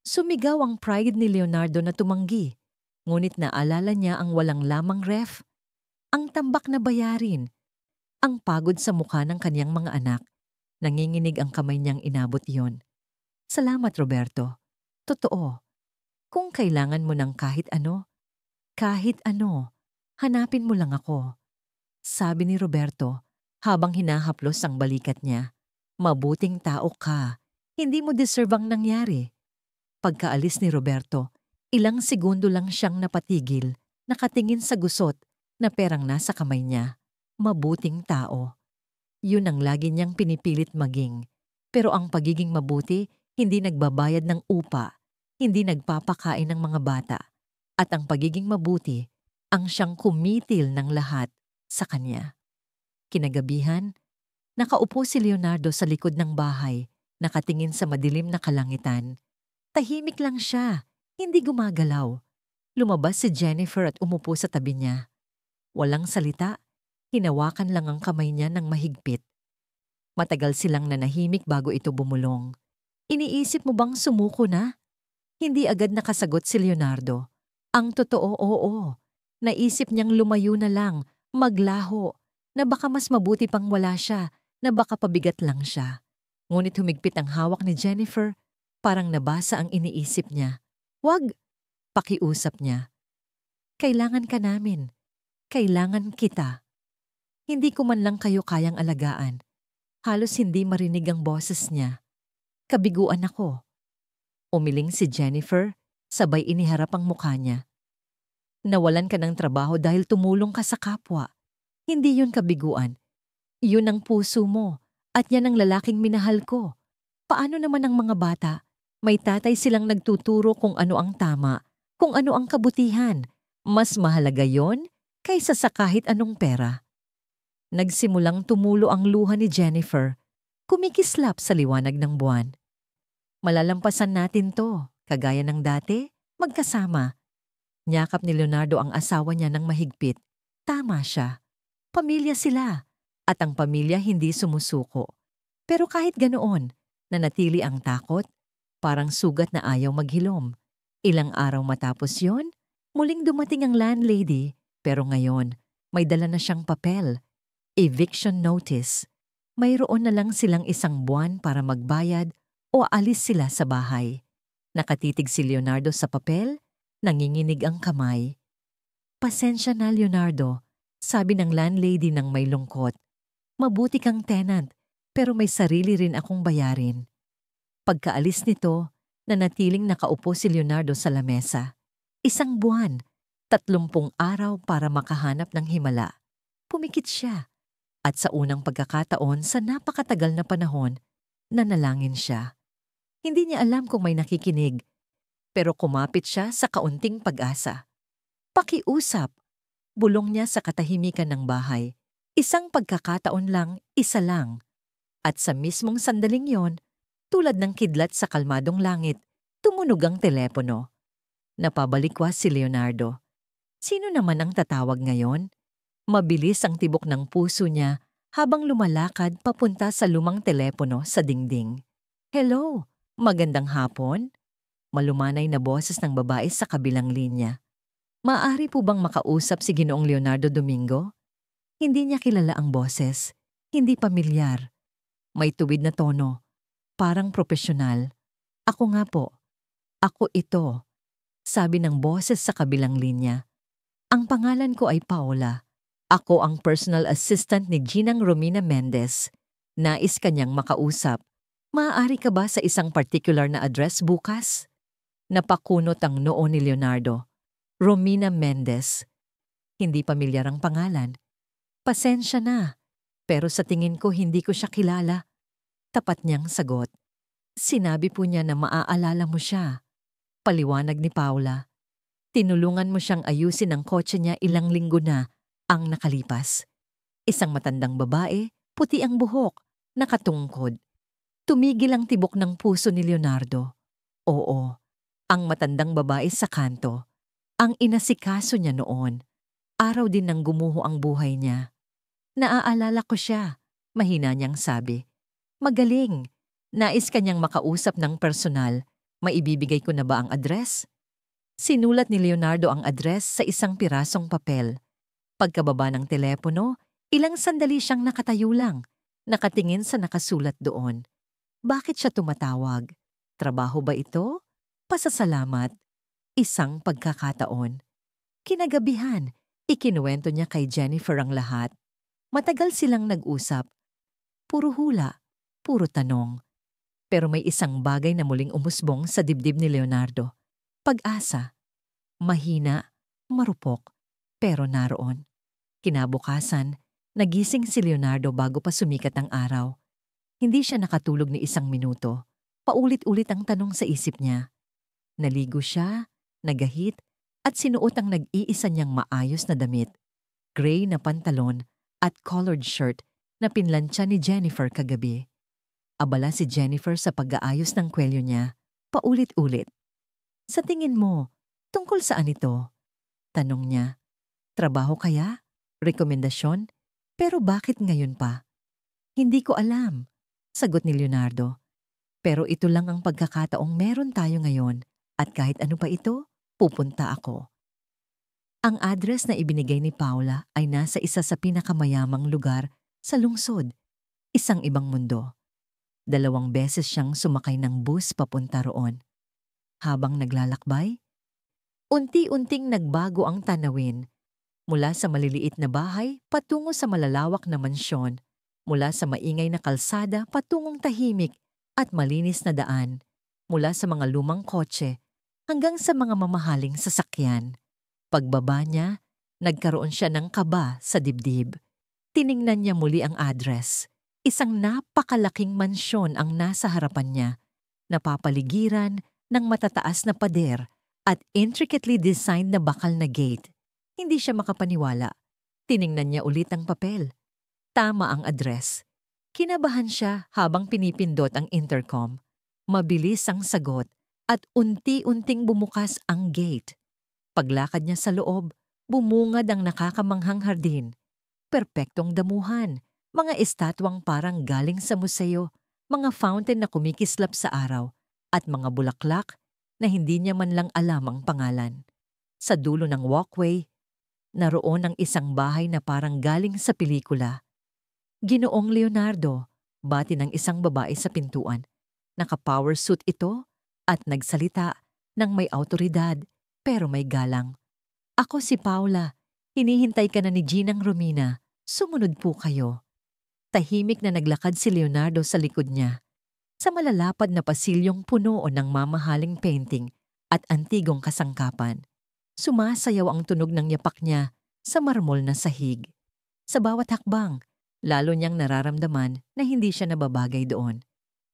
Sumigaw ang pride ni Leonardo na tumanggi, ngunit naalala niya ang walang lamang ref, ang tambak na bayarin, ang pagod sa mukha ng kanyang mga anak. Nanginginig ang kamay niyang inabot yon. "Salamat, Roberto. Totoo. Kung kailangan mo ng kahit ano, hanapin mo lang ako." Sabi ni Roberto habang hinahaplos ang balikat niya. "Mabuting tao ka. Hindi mo deserve ang nangyari." Pagkaalis ni Roberto, ilang segundo lang siyang napatigil, nakatingin sa gusot na perang nasa kamay niya. Mabuting tao. Yun ang lagi niyang pinipilit maging. Pero ang pagiging mabuti, hindi nagbabayad ng upa, hindi nagpapakain ng mga bata. At ang pagiging mabuti, ang siyang kumitil ng lahat sa kanya. Kinagabihan, nakaupo si Leonardo sa likod ng bahay, nakatingin sa madilim na kalangitan. Tahimik lang siya, hindi gumagalaw. Lumabas si Jennifer at umupo sa tabi niya. Walang salita, hinawakan lang ang kamay niya ng mahigpit. Matagal silang nanahimik bago ito bumulong. "Iniisip mo bang sumuko na?" Hindi agad nakasagot si Leonardo. Ang totoo, oo. Naisip niyang lumayo na lang, maglaho, na baka mas mabuti pang wala siya, na baka pabigat lang siya. Ngunit humigpit ang hawak ni Jennifer, parang nabasa ang iniisip niya. "Wag!" Pakiusap niya. "Kailangan ka namin. Kailangan kita. Hindi ko man lang kayo kayang alagaan." Halos hindi marinig ang boses niya. "Kabiguan ako." Umiling si Jennifer, sabay iniharap ang mukha niya. "Nawalan ka ng trabaho dahil tumulong ka sa kapwa. Hindi yun kabiguan. Yun ang puso mo, at yan ang lalaking minahal ko. Paano naman ang mga bata? May tatay silang nagtuturo kung ano ang tama, kung ano ang kabutihan. Mas mahalaga yon kaysa sa kahit anong pera. Nagsimulang tumulo ang luha ni Jennifer, kumikislap sa liwanag ng buwan. Malalampasan natin to, kagaya ng dati, magkasama. Niyakap ni Leonardo ang asawa niya ng mahigpit. Tama siya. Pamilya sila. At ang pamilya hindi sumusuko. Pero kahit ganoon, nanatili ang takot, parang sugat na ayaw maghilom. Ilang araw matapos yon, muling dumating ang landlady, pero ngayon, may dala na siyang papel. Eviction notice. Mayroon na lang silang 1 buwan para magbayad o alis sila sa bahay. Nakatitig si Leonardo sa papel, nanginginig ang kamay. Pasensya na, Leonardo, sabi ng landlady ng may lungkot. Mabuti kang tenant, pero may sarili rin akong bayarin. Pagkaalis nito, nanatiling nakaupo si Leonardo sa lamesa. 1 buwan, 30 araw para makahanap ng himala. Pumikit siya. At sa unang pagkakataon sa napakatagal na panahon, nanalangin siya. Hindi niya alam kung may nakikinig, pero kumapit siya sa kaunting pag-asa. Pakiusap, bulong niya sa katahimikan ng bahay. 1 pagkakataon lang, 1 lang. At sa mismong sandaling yon, tulad ng kidlat sa kalmadong langit, tumunog ang telepono. Napabalikwas si Leonardo. Sino naman ang tatawag ngayon? Mabilis ang tibok ng puso niya habang lumalakad papunta sa lumang telepono sa dingding. Hello, magandang hapon? Malumanay na boses ng babae sa kabilang linya. Maaari po bang makausap si Ginoong Leonardo Domingo? Hindi niya kilala ang boses. Hindi pamilyar. May tuwid na tono. Parang propesyonal. Ako nga po. Ako ito. Sabi ng boses sa kabilang linya. Ang pangalan ko ay Paola. Ako ang personal assistant ni Ginang Romina Mendez. Nais kanyang makausap. Maaari ka ba sa isang particular na address bukas? Napakunot ang noo ni Leonardo. Romina Mendez. Hindi pamilyar ang pangalan. Pasensya na, pero sa tingin ko hindi ko siya kilala. Tapat niyang sagot. Sinabi po niya na maaalala mo siya. Paliwanag ni Paula. Tinulungan mo siyang ayusin ang kotse niya ilang linggo na ang nakalipas. Isang matandang babae, puti ang buhok, nakatungkod. Tumigil ang tibok ng puso ni Leonardo. Oo, ang matandang babae sa kanto. Ang inasikaso niya noon. Araw din nang gumuho ang buhay niya. Naaalala ko siya, mahina niyang sabi. Magaling. Nais kanyang makausap ng personal. Maibibigay ko na ba ang address? Sinulat ni Leonardo ang address sa isang pirasong papel. Pagkababa ng telepono, ilang sandali siyang nakatayo lang, nakatingin sa nakasulat doon. Bakit siya tumatawag? Trabaho ba ito? Pasasalamat? Isang pagkakataon. Kinagabihan, ikinuwento niya kay Jennifer ang lahat. Matagal silang nag-usap. Puro hula, puro tanong. Pero may isang bagay na muling umusbong sa dibdib ni Leonardo. Pag-asa. Mahina, marupok, pero naroon. Kinabukasan, nagising si Leonardo bago pa sumikat ang araw. Hindi siya nakatulog ni 1 minuto. Paulit-ulit ang tanong sa isip niya. Naligo siya, nagahit, at sinuot ang nag-iisa niyang maayos na damit. Gray na pantalon at collared shirt na pinlantsa ni Jennifer kagabi. Abala si Jennifer sa pag-aayos ng kwelyo niya, paulit-ulit. Sa tingin mo, tungkol saan ito? Tanong niya. Trabaho kaya? Rekomendasyon? Pero bakit ngayon pa? Hindi ko alam, sagot ni Leonardo. Pero ito lang ang pagkakataong meron tayo ngayon at kahit ano pa ito, pupunta ako. Ang address na ibinigay ni Paula ay nasa isa sa pinakamayamang lugar sa lungsod, isang ibang mundo. 2 beses siyang sumakay ng bus papunta roon. Habang naglalakbay, unti-unting nagbago ang tanawin. Mula sa maliliit na bahay patungo sa malalawak na mansyon, mula sa maingay na kalsada patungong tahimik at malinis na daan, mula sa mga lumang kotse hanggang sa mga mamahaling sasakyan. Pagbaba niya, nagkaroon siya ng kaba sa dibdib. Tiningnan niya muli ang address. Isang napakalaking mansyon ang nasa harapan niya. napapaligiran ng matataas na pader at intricately designed na bakal na gate. Hindi siya makapaniwala. Tiningnan niya ulit ang papel. Tama ang address. Kinabahan siya habang pinipindot ang intercom. Mabilis ang sagot at unti-unting bumukas ang gate. Paglakad niya sa loob, bumungad ang nakakamanghang hardin. Perpektong damuhan, mga estatwang parang galing sa museo, mga fountain na kumikislap sa araw, at mga bulaklak na hindi niya man lang alam ang pangalan. Sa dulo ng walkway, naroon ang isang bahay na parang galing sa pelikula. Ginoong Leonardo, bati ng isang babae sa pintuan. Naka-power suit ito at nagsalita ng may awtoridad pero may galang. Ako si Paula, hinihintay ka na ni Ginang Romina. Sumunod po kayo. Tahimik na naglakad si Leonardo sa likod niya. Sa malalapad na pasilyong puno ng mamahaling painting at antigong kasangkapan. Sumasayaw ang tunog ng yapak niya sa marmol na sahig. Sa bawat hakbang, lalo niyang nararamdaman na hindi siya nababagay doon.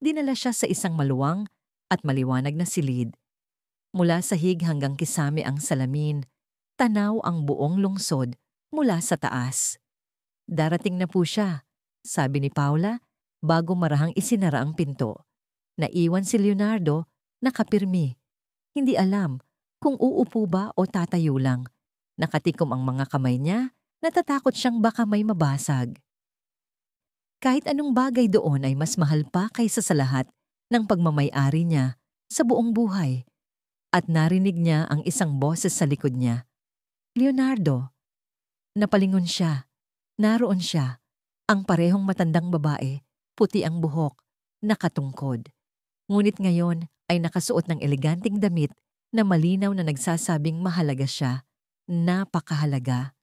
Dinala siya sa isang maluwang at maliwanag na silid. Mula sahig hanggang kisame ang salamin, tanaw ang buong lungsod mula sa taas. Darating na po siya, sabi ni Paula bago marahang isinara ang pinto. Naiwan si Leonardo, nakapirmi. Hindi alam kung uupo ba o tatayo lang. Nakatikom ang mga kamay niya, natatakot siyang baka may mabasag. Kahit anong bagay doon ay mas mahal pa kaysa sa lahat ng pagmamay-ari niya sa buong buhay. At narinig niya ang isang boses sa likod niya. Leonardo. Napalingon siya. Naroon siya, ang parehong matandang babae, puti ang buhok, nakatungkod. Ngunit ngayon ay nakasuot ng eleganting damit na malinaw na nagsasabing mahalaga siya, napakahalaga.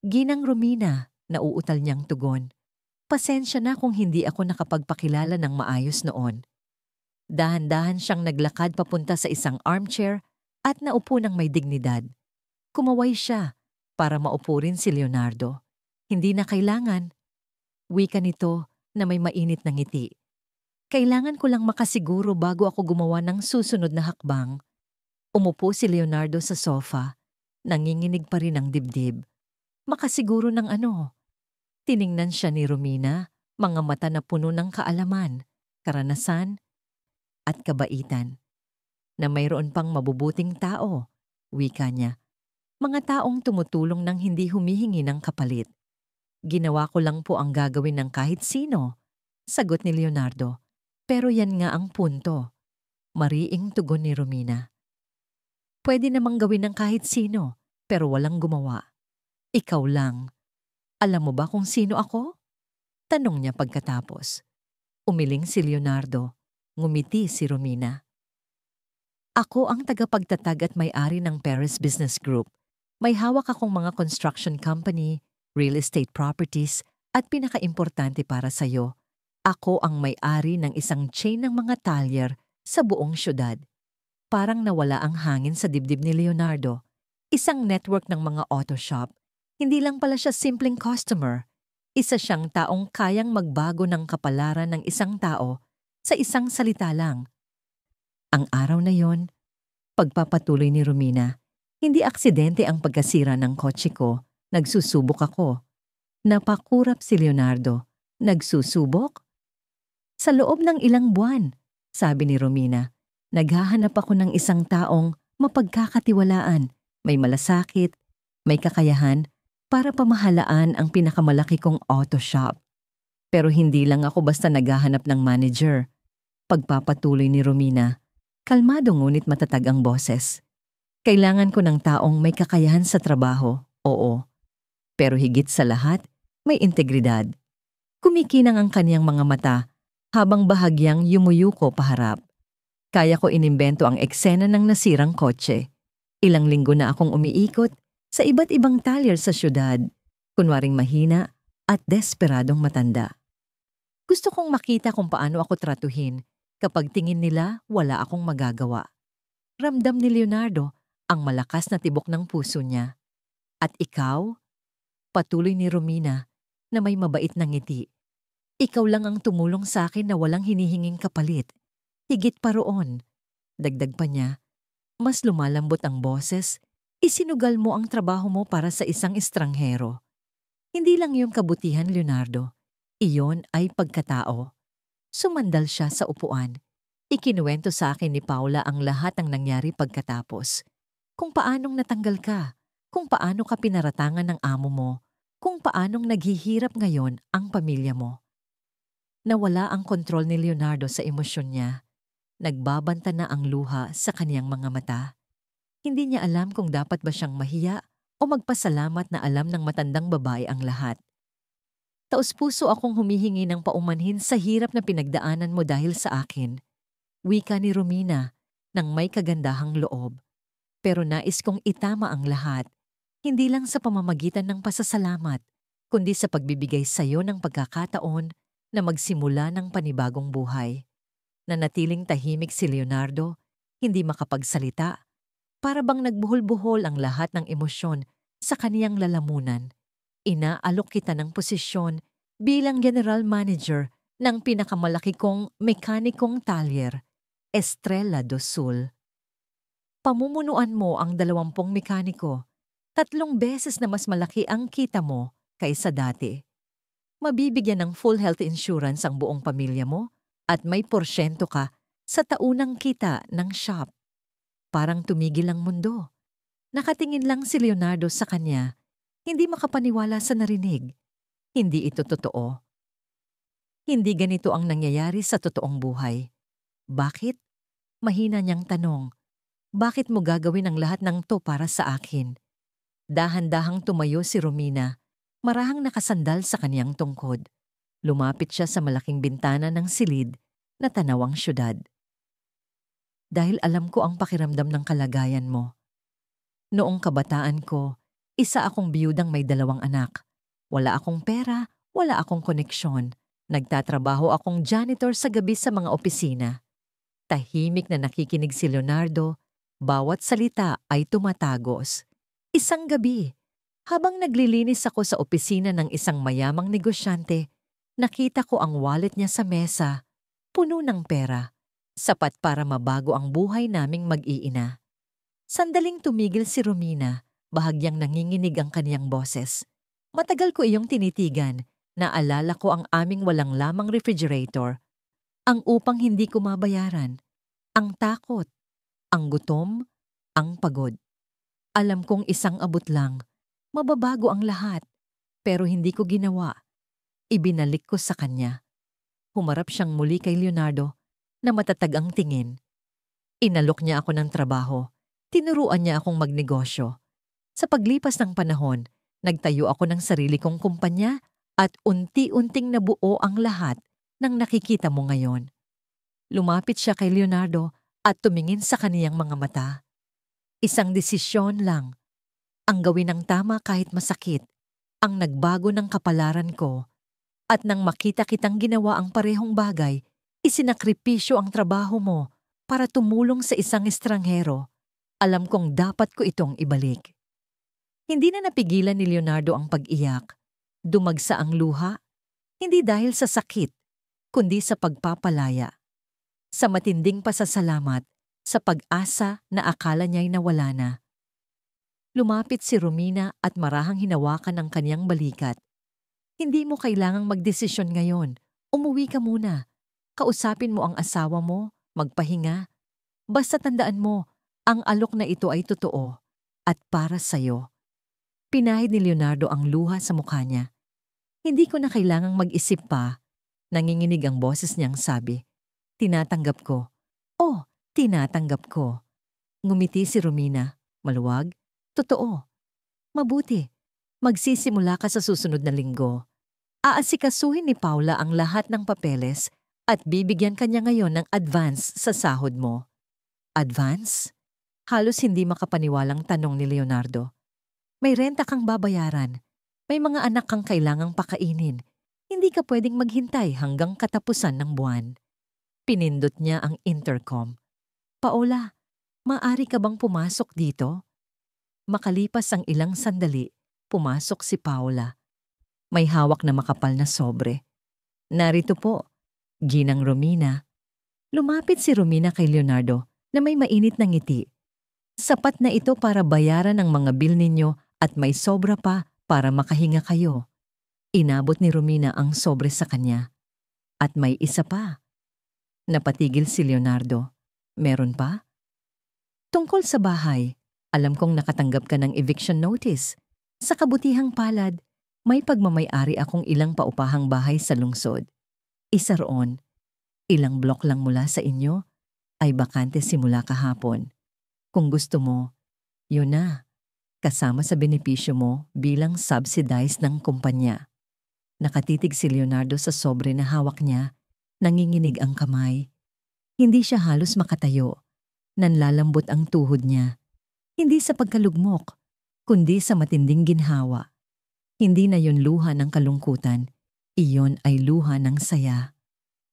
Ginang Romina, nauutal niyang tugon. Pasensya na kung hindi ako nakapagpakilala ng maayos noon. Dahan-dahan siyang naglakad papunta sa isang armchair at naupo ng may dignidad. Kumaway siya para maupo rin si Leonardo. Hindi na kailangan. Wika nito na may mainit na ngiti. Kailangan ko lang makasiguro bago ako gumawa ng susunod na hakbang. Umupo si Leonardo sa sofa. Nanginginig pa rin ang dibdib. Makasiguro ng ano? Tiningnan siya ni Romina, mga mata na puno ng kaalaman, karanasan, at kabaitan. Na mayroon pang mabubuting tao, wika niya. Mga taong tumutulong nang hindi humihingi ng kapalit. Ginawa ko lang po ang gagawin ng kahit sino, sagot ni Leonardo. Pero yan nga ang punto. Mariing tugon ni Romina. Pwede namang gawin ng kahit sino, pero walang gumawa. Ikaw lang. Alam mo ba kung sino ako? Tanong niya pagkatapos. Umiling si Leonardo. Ngumiti si Romina. Ako ang tagapagtatag at may-ari ng Paris Business Group. May hawak akong mga construction company, real estate properties, at pinakaimportante para sa'yo, ako ang may-ari ng isang chain ng mga talyer sa buong syudad. Parang nawala ang hangin sa dibdib ni Leonardo. Isang network ng mga auto shop. Hindi lang pala siya simpleng customer. Isa siyang taong kayang magbago ng kapalaran ng isang tao sa isang salita lang. Ang araw na yon, pagpapatuloy ni Romina, hindi aksidente ang pagkasira ng kotse ko. Nagsusubok ako. Napakurap si Leonardo. Nagsusubok? Sa loob ng ilang buwan, sabi ni Romina, naghahanap ako ng isang taong mapagkakatiwalaan, may malasakit, may kakayahan para pamahalaan ang pinakamalaki kong auto shop. Pero hindi lang ako basta naghahanap ng manager. Pagpapatuloy ni Romina, kalmado ngunit matatag ang boses. Kailangan ko ng taong may kakayahan sa trabaho, oo. Pero higit sa lahat, may integridad. Kumikinang ang kaniyang mga mata habang bahagyang yumuyuko paharap. Kaya ko inimbento ang eksena ng nasirang kotse. Ilang linggo na akong umiikot sa iba't ibang talyer sa syudad, kunwaring mahina at desperadong matanda. Gusto kong makita kung paano ako tratuhin kapag tingin nila wala akong magagawa. Ramdam ni Leonardo ang malakas na tibok ng puso niya. At ikaw? Patuloy ni Romina na may mabait na ngiti. Ikaw lang ang tumulong sa akin na walang hinihinging kapalit. Higit pa roon, dagdag pa niya, mas lumalambot ang boses, isinugal mo ang trabaho mo para sa isang estranghero. Hindi lang yung kabutihan, Leonardo. Iyon ay pagkatao. Sumandal siya sa upuan. Ikinuwento sa akin ni Paula ang lahat ng nangyari pagkatapos. Kung paanong natanggal ka, kung paano ka pinaratangan ng amo mo, kung paanong naghihirap ngayon ang pamilya mo. Nawala ang kontrol ni Leonardo sa emosyon niya. Nagbabanta na ang luha sa kaniyang mga mata. Hindi niya alam kung dapat ba siyang mahiya o magpasalamat na alam ng matandang babae ang lahat. Taos-puso akong humihingi ng paumanhin sa hirap na pinagdaanan mo dahil sa akin. Wika ni Romina ng may kagandahang loob. Pero nais kong itama ang lahat, hindi lang sa pamamagitan ng pasasalamat, kundi sa pagbibigay sa iyo ng pagkakataon na magsimula ng panibagong buhay. Nanatiling tahimik si Leonardo, hindi makapagsalita, para bang nagbuhol-buhol ang lahat ng emosyon sa kaniyang lalamunan. Inaalok kita ng posisyon bilang general manager ng pinakamalaki kong mekanikong talyer, Estrella do Sul. Pamumunuan mo ang 20 mekaniko, 3 beses na mas malaki ang kita mo kaysa dati. Mabibigyan ng full health insurance ang buong pamilya mo at may porsyento ka sa taunang kita ng shop. Parang tumigil ang mundo. Nakatingin lang si Leonardo sa kanya, hindi makapaniwala sa narinig. Hindi ito totoo. Hindi ganito ang nangyayari sa totoong buhay. Bakit? Mahina niyang tanong. Bakit mo gagawin ang lahat ng to para sa akin? Dahan-dahang tumayo si Romina, marahang nakasandal sa kaniyang tungkod. Lumapit siya sa malaking bintana ng silid na tanaw ang syudad. Dahil alam ko ang pakiramdam ng kalagayan mo. Noong kabataan ko, isa akong biyudang may 2 anak. Wala akong pera, wala akong koneksyon. Nagtatrabaho akong janitor sa gabi sa mga opisina. Tahimik na nakikinig si Leonardo, bawat salita ay tumatagos. Isang gabi, habang naglilinis ako sa opisina ng isang mayamang negosyante, nakita ko ang wallet niya sa mesa, puno ng pera, sapat para mabago ang buhay naming mag-iina. Sandaling tumigil si Romina, bahagyang nanginginig ang kaniyang boses. Matagal ko iyong tinitigan, naalala ko ang aming walang lamang refrigerator, ang upang hindi ko mabayaran, ang takot, ang gutom, ang pagod. Alam kong isang abot lang, mababago ang lahat, pero hindi ko ginawa. Ibinalik ko sa kanya. Humarap siyang muli kay Leonardo na matatag ang tingin. Inalok niya ako ng trabaho. Tinuruan niya akong magnegosyo. Sa paglipas ng panahon, nagtayo ako ng sarili kong kumpanya at unti-unting nabuo ang lahat ng nakikita mo ngayon. Lumapit siya kay Leonardo at tumingin sa kaniyang mga mata. Isang desisyon lang. Ang gawin ng tama kahit masakit. Ang nagbago ng kapalaran ko. At nang makita kitang ginawa ang parehong bagay, isinakripisyo ang trabaho mo para tumulong sa isang estranghero. Alam kong dapat ko itong ibalik. Hindi na napigilan ni Leonardo ang pag-iyak. Dumagsa ang luha, hindi dahil sa sakit, kundi sa pagpapalaya. Sa matinding pasasalamat, sa pag-asa na akala niya'y nawala na. Lumapit si Romina at marahang hinawakan ang kaniyang balikat. Hindi mo kailangang magdesisyon ngayon. Umuwi ka muna. Kausapin mo ang asawa mo, magpahinga. Basta tandaan mo, ang alok na ito ay totoo at para sa'yo. Pinahid ni Leonardo ang luha sa mukha niya. Hindi ko na kailangang mag-isip pa. Nanginginig ang boses niyang sabi. Tinatanggap ko. Oh, tinatanggap ko. Ngumiti si Romina. Maluwag? Totoo. Mabuti. Magsisimula ka sa susunod na linggo. Aasikasuhin ni Paula ang lahat ng papeles at bibigyan kanya ngayon ng advance sa sahod mo. Advance? Halos hindi makapaniwalang tanong ni Leonardo. May renta kang babayaran. May mga anak kang kailangang pakainin. Hindi ka pwedeng maghintay hanggang katapusan ng buwan. Pinindot niya ang intercom. Paola, maaari ka bang pumasok dito? Makalipas ang ilang sandali, pumasok si Paola. May hawak na makapal na sobre. Narito po, Ginang Romina. Lumapit si Romina kay Leonardo na may mainit na ngiti. Sapat na ito para bayaran ang mga bill ninyo at may sobra pa para makahinga kayo. Inabot ni Romina ang sobre sa kanya. At may isa pa. Napatigil si Leonardo. Meron pa? Tungkol sa bahay, alam kong nakatanggap ka ng eviction notice. Sa kabutihang palad, may pagmamay-ari akong ilang paupahang bahay sa lungsod. Isa roon, ilang blok lang mula sa inyo, ay bakante simula kahapon. Kung gusto mo, yun na, kasama sa benepisyo mo bilang subsidized ng kumpanya. Nakatitig si Leonardo sa sobre na hawak niya, nanginginig ang kamay. Hindi siya halos makatayo, nanlalambot ang tuhod niya. Hindi sa pagkalugmok, kundi sa matinding ginhawa. Hindi na yun luha ng kalungkutan, iyon ay luha ng saya.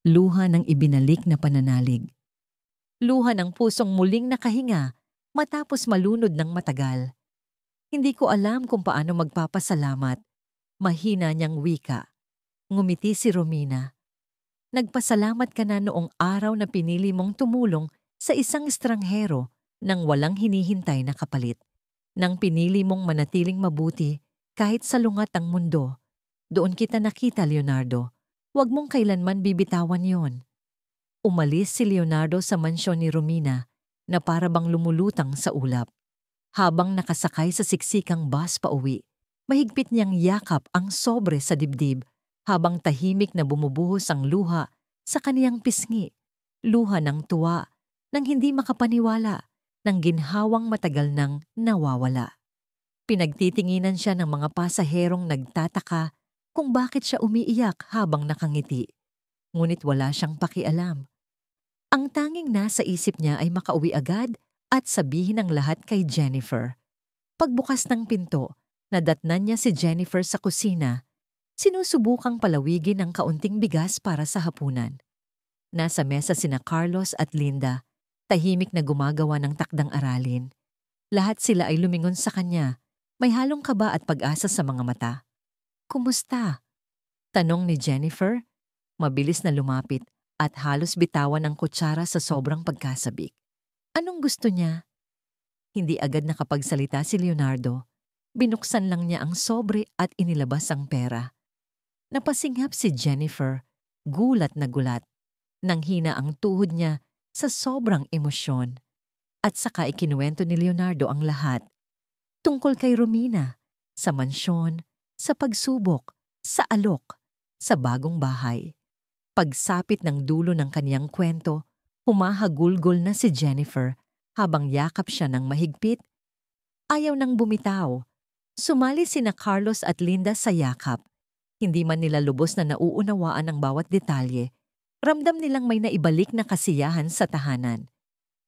Luha ng ibinalik na pananalig. Luha ng pusong muling nakahinga matapos malunod ng matagal. Hindi ko alam kung paano magpapasalamat. Mahina niyang wika. Ngumiti si Romina. Nagpasalamat ka na noong araw na pinili mong tumulong sa isang estranghero nang walang hinihintay na kapalit. Nang pinili mong manatiling mabuti kahit salungat ang mundo. Doon kita nakita, Leonardo. Huwag mong kailanman bibitawan yon. Umalis si Leonardo sa mansyon ni Romina na para bang lumulutang sa ulap. Habang nakasakay sa siksikang bus pauwi, mahigpit niyang yakap ang sobre sa dibdib habang tahimik na bumubuhos ang luha sa kaniyang pisngi. Luha ng tuwa, ng hindi makapaniwala, ng ginhawang matagal nang nawawala. Pinagtitinginan siya ng mga pasaherong nagtataka kung bakit siya umiiyak habang nakangiti. Ngunit wala siyang pakialam. Ang tanging nasa isip niya ay makauwi agad at sabihin ang lahat kay Jennifer. Pagbukas ng pinto, nadatnan niya si Jennifer sa kusina. Sinusubukang palawigin ang kaunting bigas para sa hapunan. Nasa mesa sina Carlos at Linda, tahimik na gumagawa ng takdang aralin. Lahat sila ay lumingon sa kanya, may halong kaba at pag-asa sa mga mata. Kumusta? Tanong ni Jennifer, mabilis na lumapit at halos bitawan ang kutsara sa sobrang pagkasabik. Anong gusto niya? Hindi agad nakapagsalita si Leonardo. Binuksan lang niya ang sobre at inilabas ang pera. Napasinghap si Jennifer, gulat na gulat. Nang hina ang tuhod niya sa sobrang emosyon. At saka ikinuwento ni Leonardo ang lahat. Tungkol kay Romina, sa mansyon, sa pagsubok, sa alok, sa bagong bahay. Pagsapit ng dulo ng kaniyang kwento, humahagulgol na si Jennifer habang yakap siya ng mahigpit. Ayaw nang bumitaw. Sumali sina Carlos at Linda sa yakap. Hindi man nila lubos na nauunawaan ang bawat detalye. Ramdam nilang may naibalik na kasiyahan sa tahanan.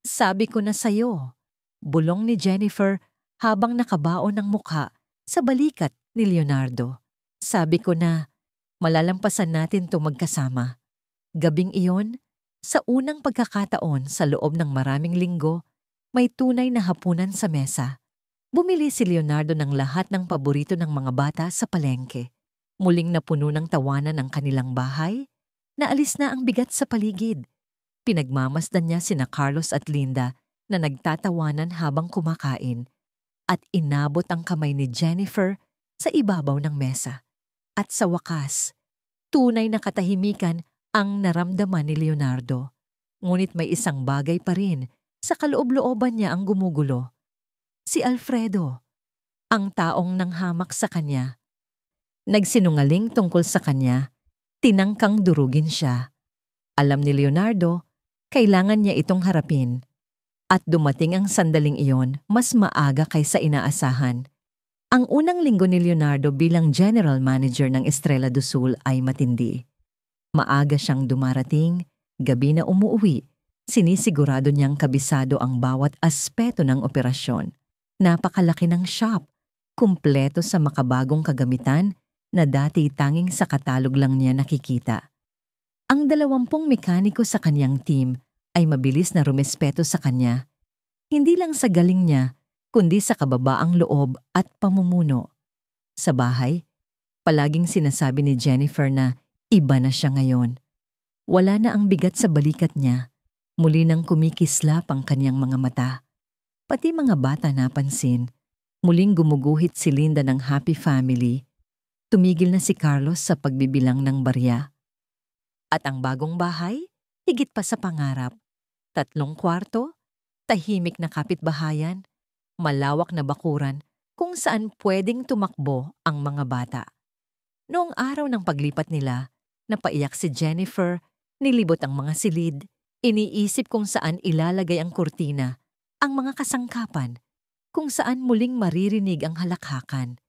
Sabi ko na sayo, bulong ni Jennifer habang nakabaon ng mukha sa balikat ni Leonardo. Sabi ko na, malalampasan natin to magkasama. Gabing iyon, sa unang pagkakataon sa loob ng maraming linggo, may tunay na hapunan sa mesa. Bumili si Leonardo ng lahat ng paborito ng mga bata sa palengke. Muling napuno ng tawanan ang kanilang bahay, naalis na ang bigat sa paligid. Pinagmamasdan niya sina Carlos at Linda na nagtatawanan habang kumakain at inabot ang kamay ni Jennifer sa ibabaw ng mesa. At sa wakas, tunay na katahimikan ang naramdaman ni Leonardo. Ngunit may isang bagay pa rin sa kaloob-looban niya ang gumugulo. Si Alfredo, ang taong nanghamak sa kanya. Nagsinungaling tungkol sa kanya, tinangkang durugin siya. Alam ni Leonardo, kailangan niya itong harapin. At dumating ang sandaling iyon mas maaga kaysa inaasahan. Ang unang linggo ni Leonardo bilang general manager ng Estrella do Sul ay matindi. Maaga siyang dumarating, gabi na umuuwi. Sinisigurado niyang kabisado ang bawat aspeto ng operasyon. Napakalaki ng shop, kumpleto sa makabagong kagamitan na dati tanging sa katalog lang niya nakikita. Ang 20 mekaniko sa kanyang team ay mabilis na rumespeto sa kanya. Hindi lang sa galing niya, kundi sa kababaang loob at pamumuno. Sa bahay, palaging sinasabi ni Jennifer na iba na siya ngayon. Wala na ang bigat sa balikat niya, Muli nang kumikislap ang kanyang mga mata. Pati mga bata napansin. Muling gumuguhit si Linda ng happy family. Tumigil na si Carlos sa pagbibilang ng barya. At ang bagong bahay, higit pa sa pangarap. 3 kwarto, tahimik na kapitbahayan, malawak na bakuran kung saan pwedeng tumakbo ang mga bata. Noong araw ng paglipat nila, napaiyak si Jennifer, nilibot ang mga silid, iniisip kung saan ilalagay ang kurtina, ang mga kasangkapan, kung saan muling maririnig ang halakhakan.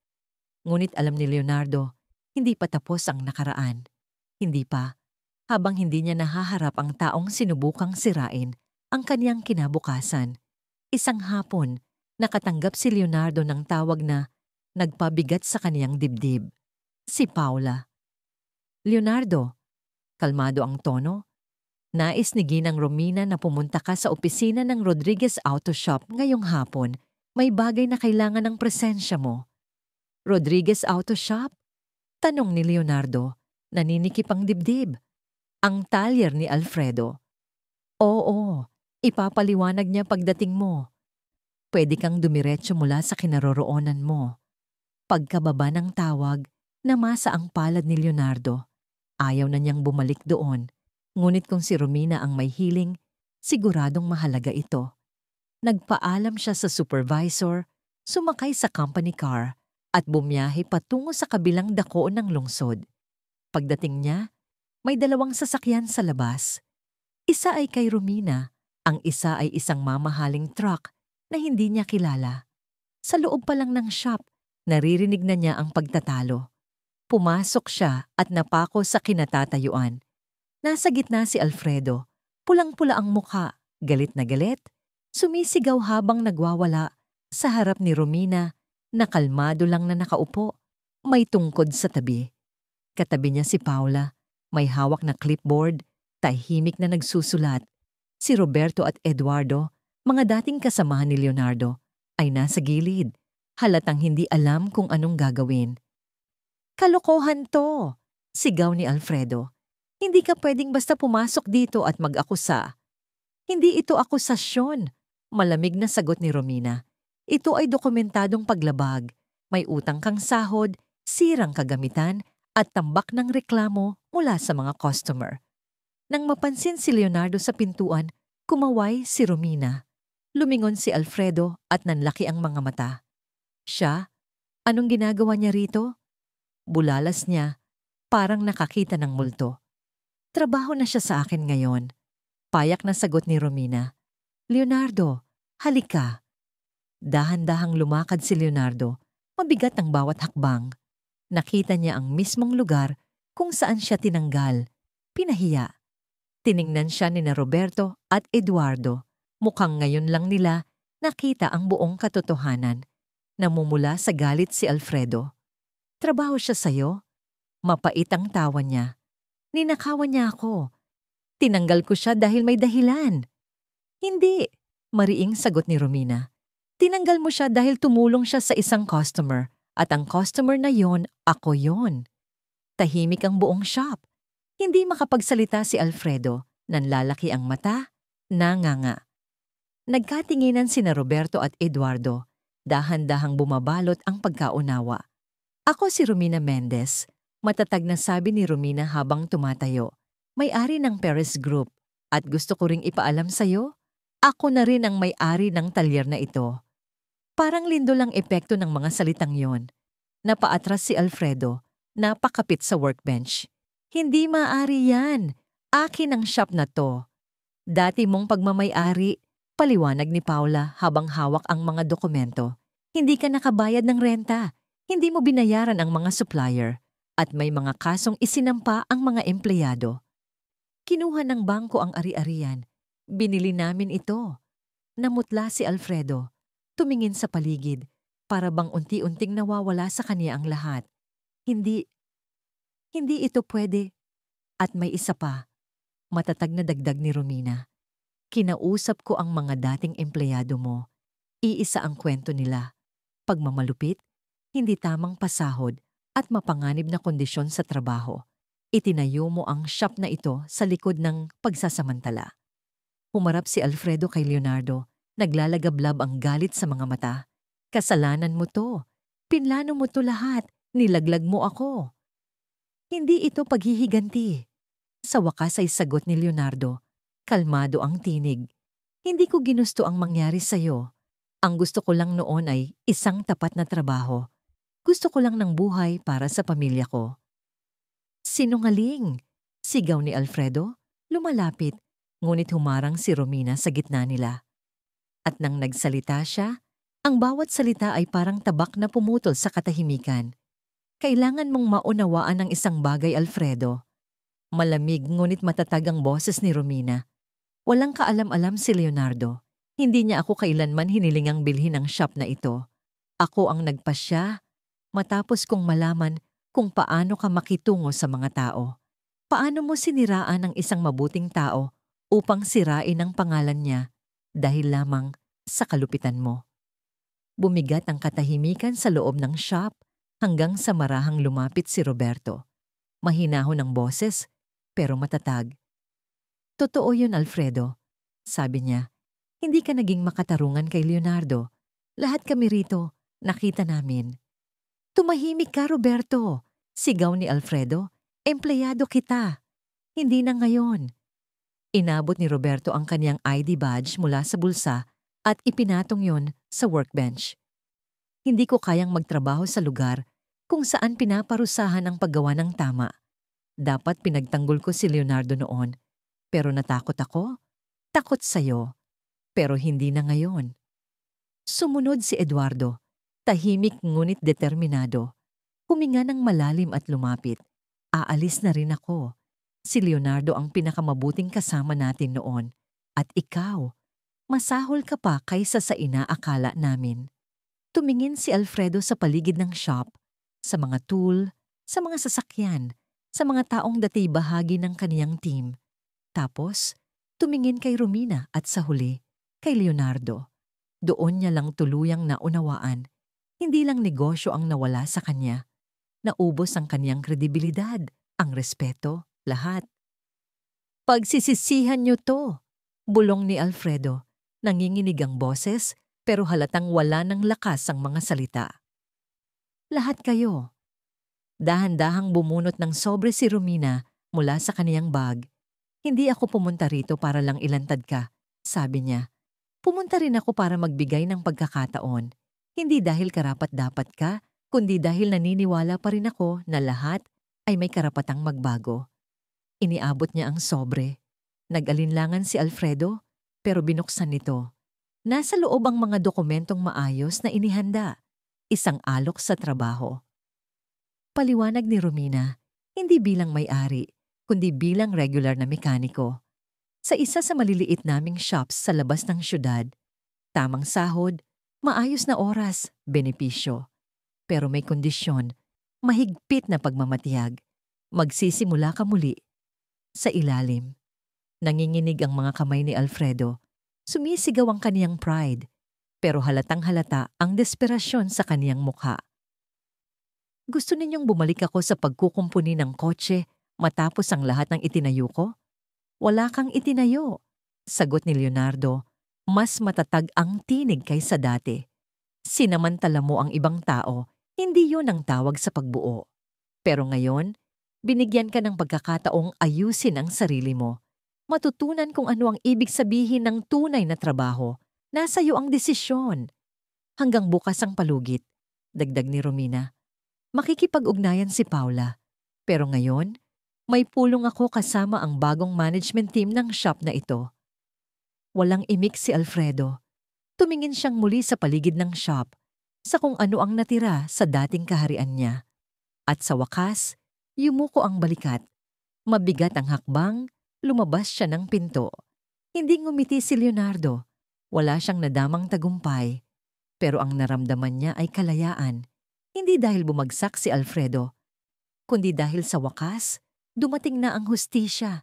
Ngunit alam ni Leonardo, hindi pa tapos ang nakaraan. Hindi pa, habang hindi niya nahaharap ang taong sinubukang sirain ang kaniyang kinabukasan. Isang hapon, nakatanggap si Leonardo ng tawag na nagpabigat sa kaniyang dibdib. Si Paula. Leonardo, kalmado ang tono. Nais ni Ginang Romina na pumunta ka sa opisina ng Rodriguez Auto Shop ngayong hapon. May bagay na kailangan ng presensya mo. Rodriguez Auto Shop? Tanong ni Leonardo. Naninikip ang dibdib. Ang talyer ni Alfredo. Oo, ipapaliwanag niya pagdating mo. Pwede kang dumiretso mula sa kinaroroonan mo. Pagkababa ng tawag, namasa ang palad ni Leonardo. Ayaw na niyang bumalik doon. Ngunit kung si Romina ang may hiling, siguradong mahalaga ito. Nagpaalam siya sa supervisor, sumakay sa company car, at bumiyahe patungo sa kabilang dako ng lungsod. Pagdating niya, may 2 sasakyan sa labas. Isa ay kay Romina, ang isa ay isang mamahaling truck na hindi niya kilala. Sa loob pa lang ng shop, naririnig na niya ang pagtatalo. Pumasok siya at napako sa kinatatayuan. Nasa gitna si Alfredo, pulang-pula ang mukha, galit na galit, sumisigaw habang nagwawala sa harap ni Romina na kalmado lang na nakaupo, may tungkod sa tabi. Katabi niya si Paula, may hawak na clipboard, tahimik na nagsusulat. Si Roberto at Eduardo, mga dating kasamahan ni Leonardo, ay nasa gilid, halatang hindi alam kung anong gagawin. Kalokohan to! Sigaw ni Alfredo. Hindi ka pwedeng basta pumasok dito at mag-akusa. Hindi ito akusasyon. Malamig na sagot ni Romina. Ito ay dokumentadong paglabag. May utang kang sahod, sirang kagamitan, at tambak ng reklamo mula sa mga customer. Nang mapansin si Leonardo sa pintuan, kumaway si Romina. Lumingon si Alfredo at nanlaki ang mga mata. Siya? Anong ginagawa niya rito? Bulalas niya, parang nakakita ng multo. Trabaho na siya sa akin ngayon. Payak na sagot ni Romina. Leonardo, halika. Dahan-dahang lumakad si Leonardo. Mabigat ang bawat hakbang. Nakita niya ang mismong lugar kung saan siya tinanggal. Pinahiya. Tiningnan siya ni na Roberto at Eduardo. Mukhang ngayon lang nila nakita ang buong katotohanan. Namumula sa galit si Alfredo. Trabaho siya sa'yo? Mapait ang tawa niya. Ninakawan niya ako. Tinanggal ko siya dahil may dahilan. Hindi, mariing sagot ni Romina. Tinanggal mo siya dahil tumulong siya sa isang customer at ang customer na yon, ako yon. Tahimik ang buong shop. Hindi makapagsalita si Alfredo, nanlalaki ang mata, nanganga. Nagkatinginan sina Roberto at Eduardo, dahan-dahang bumabalot ang pagkaunawa. Ako si Romina Mendez, matatag na sabi ni Romina habang tumatayo. May-ari ng Perez Group at gusto ko ring ipaalam sa'yo, ako na rin ang may-ari ng talyer na ito. Parang lindo lang epekto ng mga salitang yon. Napaatras si Alfredo, napakapit sa workbench. Hindi maaari yan. Akin ang shop na to. Dati mong pagmamay-ari, paliwanag ni Paula habang hawak ang mga dokumento. Hindi ka nakabayad ng renta. Hindi mo binayaran ang mga supplier at may mga kasong isinampa ang mga empleyado. Kinuha ng bangko ang ari-arian. Binili namin ito. Namutla si Alfredo. Tumingin sa paligid para bang unti-unting nawawala sa kanya ang lahat. Hindi ito pwede. At may isa pa. Matatag na dagdag ni Romina. Kinausap ko ang mga dating empleyado mo. Iisa ang kwento nila. Pagmamalupit, hindi tamang pasahod at mapanganib na kondisyon sa trabaho. Itinayo mo ang shop na ito sa likod ng pagsasamantala. Humarap si Alfredo kay Leonardo. Naglalagablab ang galit sa mga mata. Kasalanan mo to. Pinlano mo to lahat. Nilaglag mo ako. Hindi ito paghihiganti. Sa wakas ay sagot ni Leonardo. Kalmado ang tinig. Hindi ko ginusto ang mangyari sa'yo. Ang gusto ko lang noon ay isang tapat na trabaho. Gusto ko lang ng buhay para sa pamilya ko. Sinungaling! Sigaw ni Alfredo. Lumalapit, ngunit humarang si Romina sa gitna nila. At nang nagsalita siya, ang bawat salita ay parang tabak na pumutol sa katahimikan. Kailangan mong maunawaan ang isang bagay, Alfredo. Malamig ngunit matatag ang boses ni Romina. Walang kaalam-alam si Leonardo. Hindi niya ako kailanman hinilingang bilhin ang shop na ito. Ako ang nagpasya matapos kong malaman kung paano ka makitungo sa mga tao. Paano mo siniraan ang isang mabuting tao upang sirain ang pangalan niya dahil lamang sa kalupitan mo. Bumigat ang katahimikan sa loob ng shop hanggang sa marahang lumapit si Roberto. Mahinahon ang boses pero matatag. Totoo yun, Alfredo. Sabi niya, hindi ka naging makatarungan kay Leonardo. Lahat kami rito, nakita namin. Tumahimik ka, Roberto. Sigaw ni Alfredo. Empleyado kita. Hindi na ngayon. Inabot ni Roberto ang kanyang ID badge mula sa bulsa at ipinatong yon sa workbench. Hindi ko kayang magtrabaho sa lugar kung saan pinaparusahan ang paggawa ng tama. Dapat pinagtanggol ko si Leonardo noon. Pero natakot ako. Takot sa'yo. Pero hindi na ngayon. Sumunod si Eduardo. Tahimik ngunit determinado. Huminga ng malalim at lumapit. Aalis na rin ako. Si Leonardo ang pinakamabuting kasama natin noon. At ikaw, masahol ka pa kaysa sa inaakala namin. Tumingin si Alfredo sa paligid ng shop, sa mga tool, sa mga sasakyan, sa mga taong dati bahagi ng kaniyang team. Tapos, tumingin kay Romina at sa huli, kay Leonardo. Doon niya lang tuluyang naunawaan. Hindi lang negosyo ang nawala sa kanya. Naubos ang kaniyang kredibilidad, ang respeto, lahat. Pagsisisihan niyo to, bulong ni Alfredo. Nanginginig ang boses pero halatang wala ng lakas ang mga salita. Lahat kayo. Dahan-dahang bumunot ng sobre si Romina mula sa kaniyang bag. Hindi ako pumunta rito para lang ilantad ka, sabi niya. Pumunta rin ako para magbigay ng pagkakataon. Hindi dahil karapat-dapat ka, kundi dahil naniniwala pa rin ako na lahat ay may karapatang magbago. Iniabot niya ang sobre. Nag-alinlangan si Alfredo, pero binuksan nito. Nasa loob ang mga dokumentong maayos na inihanda. Isang alok sa trabaho. Paliwanag ni Romina, hindi bilang may-ari, kundi bilang regular na mekaniko. Sa isa sa maliliit naming shops sa labas ng syudad, tamang sahod, maayos na oras, benepisyo. Pero may kondisyon, mahigpit na pagmamatiyag. Magsisimula ka muli. Sa ilalim. Nanginginig ang mga kamay ni Alfredo. Sumisigaw ang kaniyang pride. Pero halatang halata ang desperasyon sa kaniyang mukha. Gusto ninyong bumalik ako sa pagkukumpuni ng kotse matapos ang lahat ng itinayo ko? Wala kang itinayo. Sagot ni Leonardo. Mas matatag ang tinig kaysa dati. Sinamantala mo ang ibang tao, hindi yun ang tawag sa pagbuo. Pero ngayon, binigyan ka ng pagkakataong ayusin ang sarili mo. Matutunan kung ano ang ibig sabihin ng tunay na trabaho. Nasa iyo ang desisyon. Hanggang bukas ang palugit, dagdag ni Romina. Makikipag-ugnayan si Paula. Pero ngayon, may pulong ako kasama ang bagong management team ng shop na ito. Walang imik si Alfredo. Tumingin siyang muli sa paligid ng shop, sa kung ano ang natira sa dating kaharian niya. At sa wakas, yumuko ang balikat. Mabigat ang hakbang, lumabas siya ng pinto. Hindi ngumiti si Leonardo. Wala siyang nadamang tagumpay. Pero ang naramdaman niya ay kalayaan. Hindi dahil bumagsak si Alfredo, kundi dahil sa wakas, dumating na ang hustisya.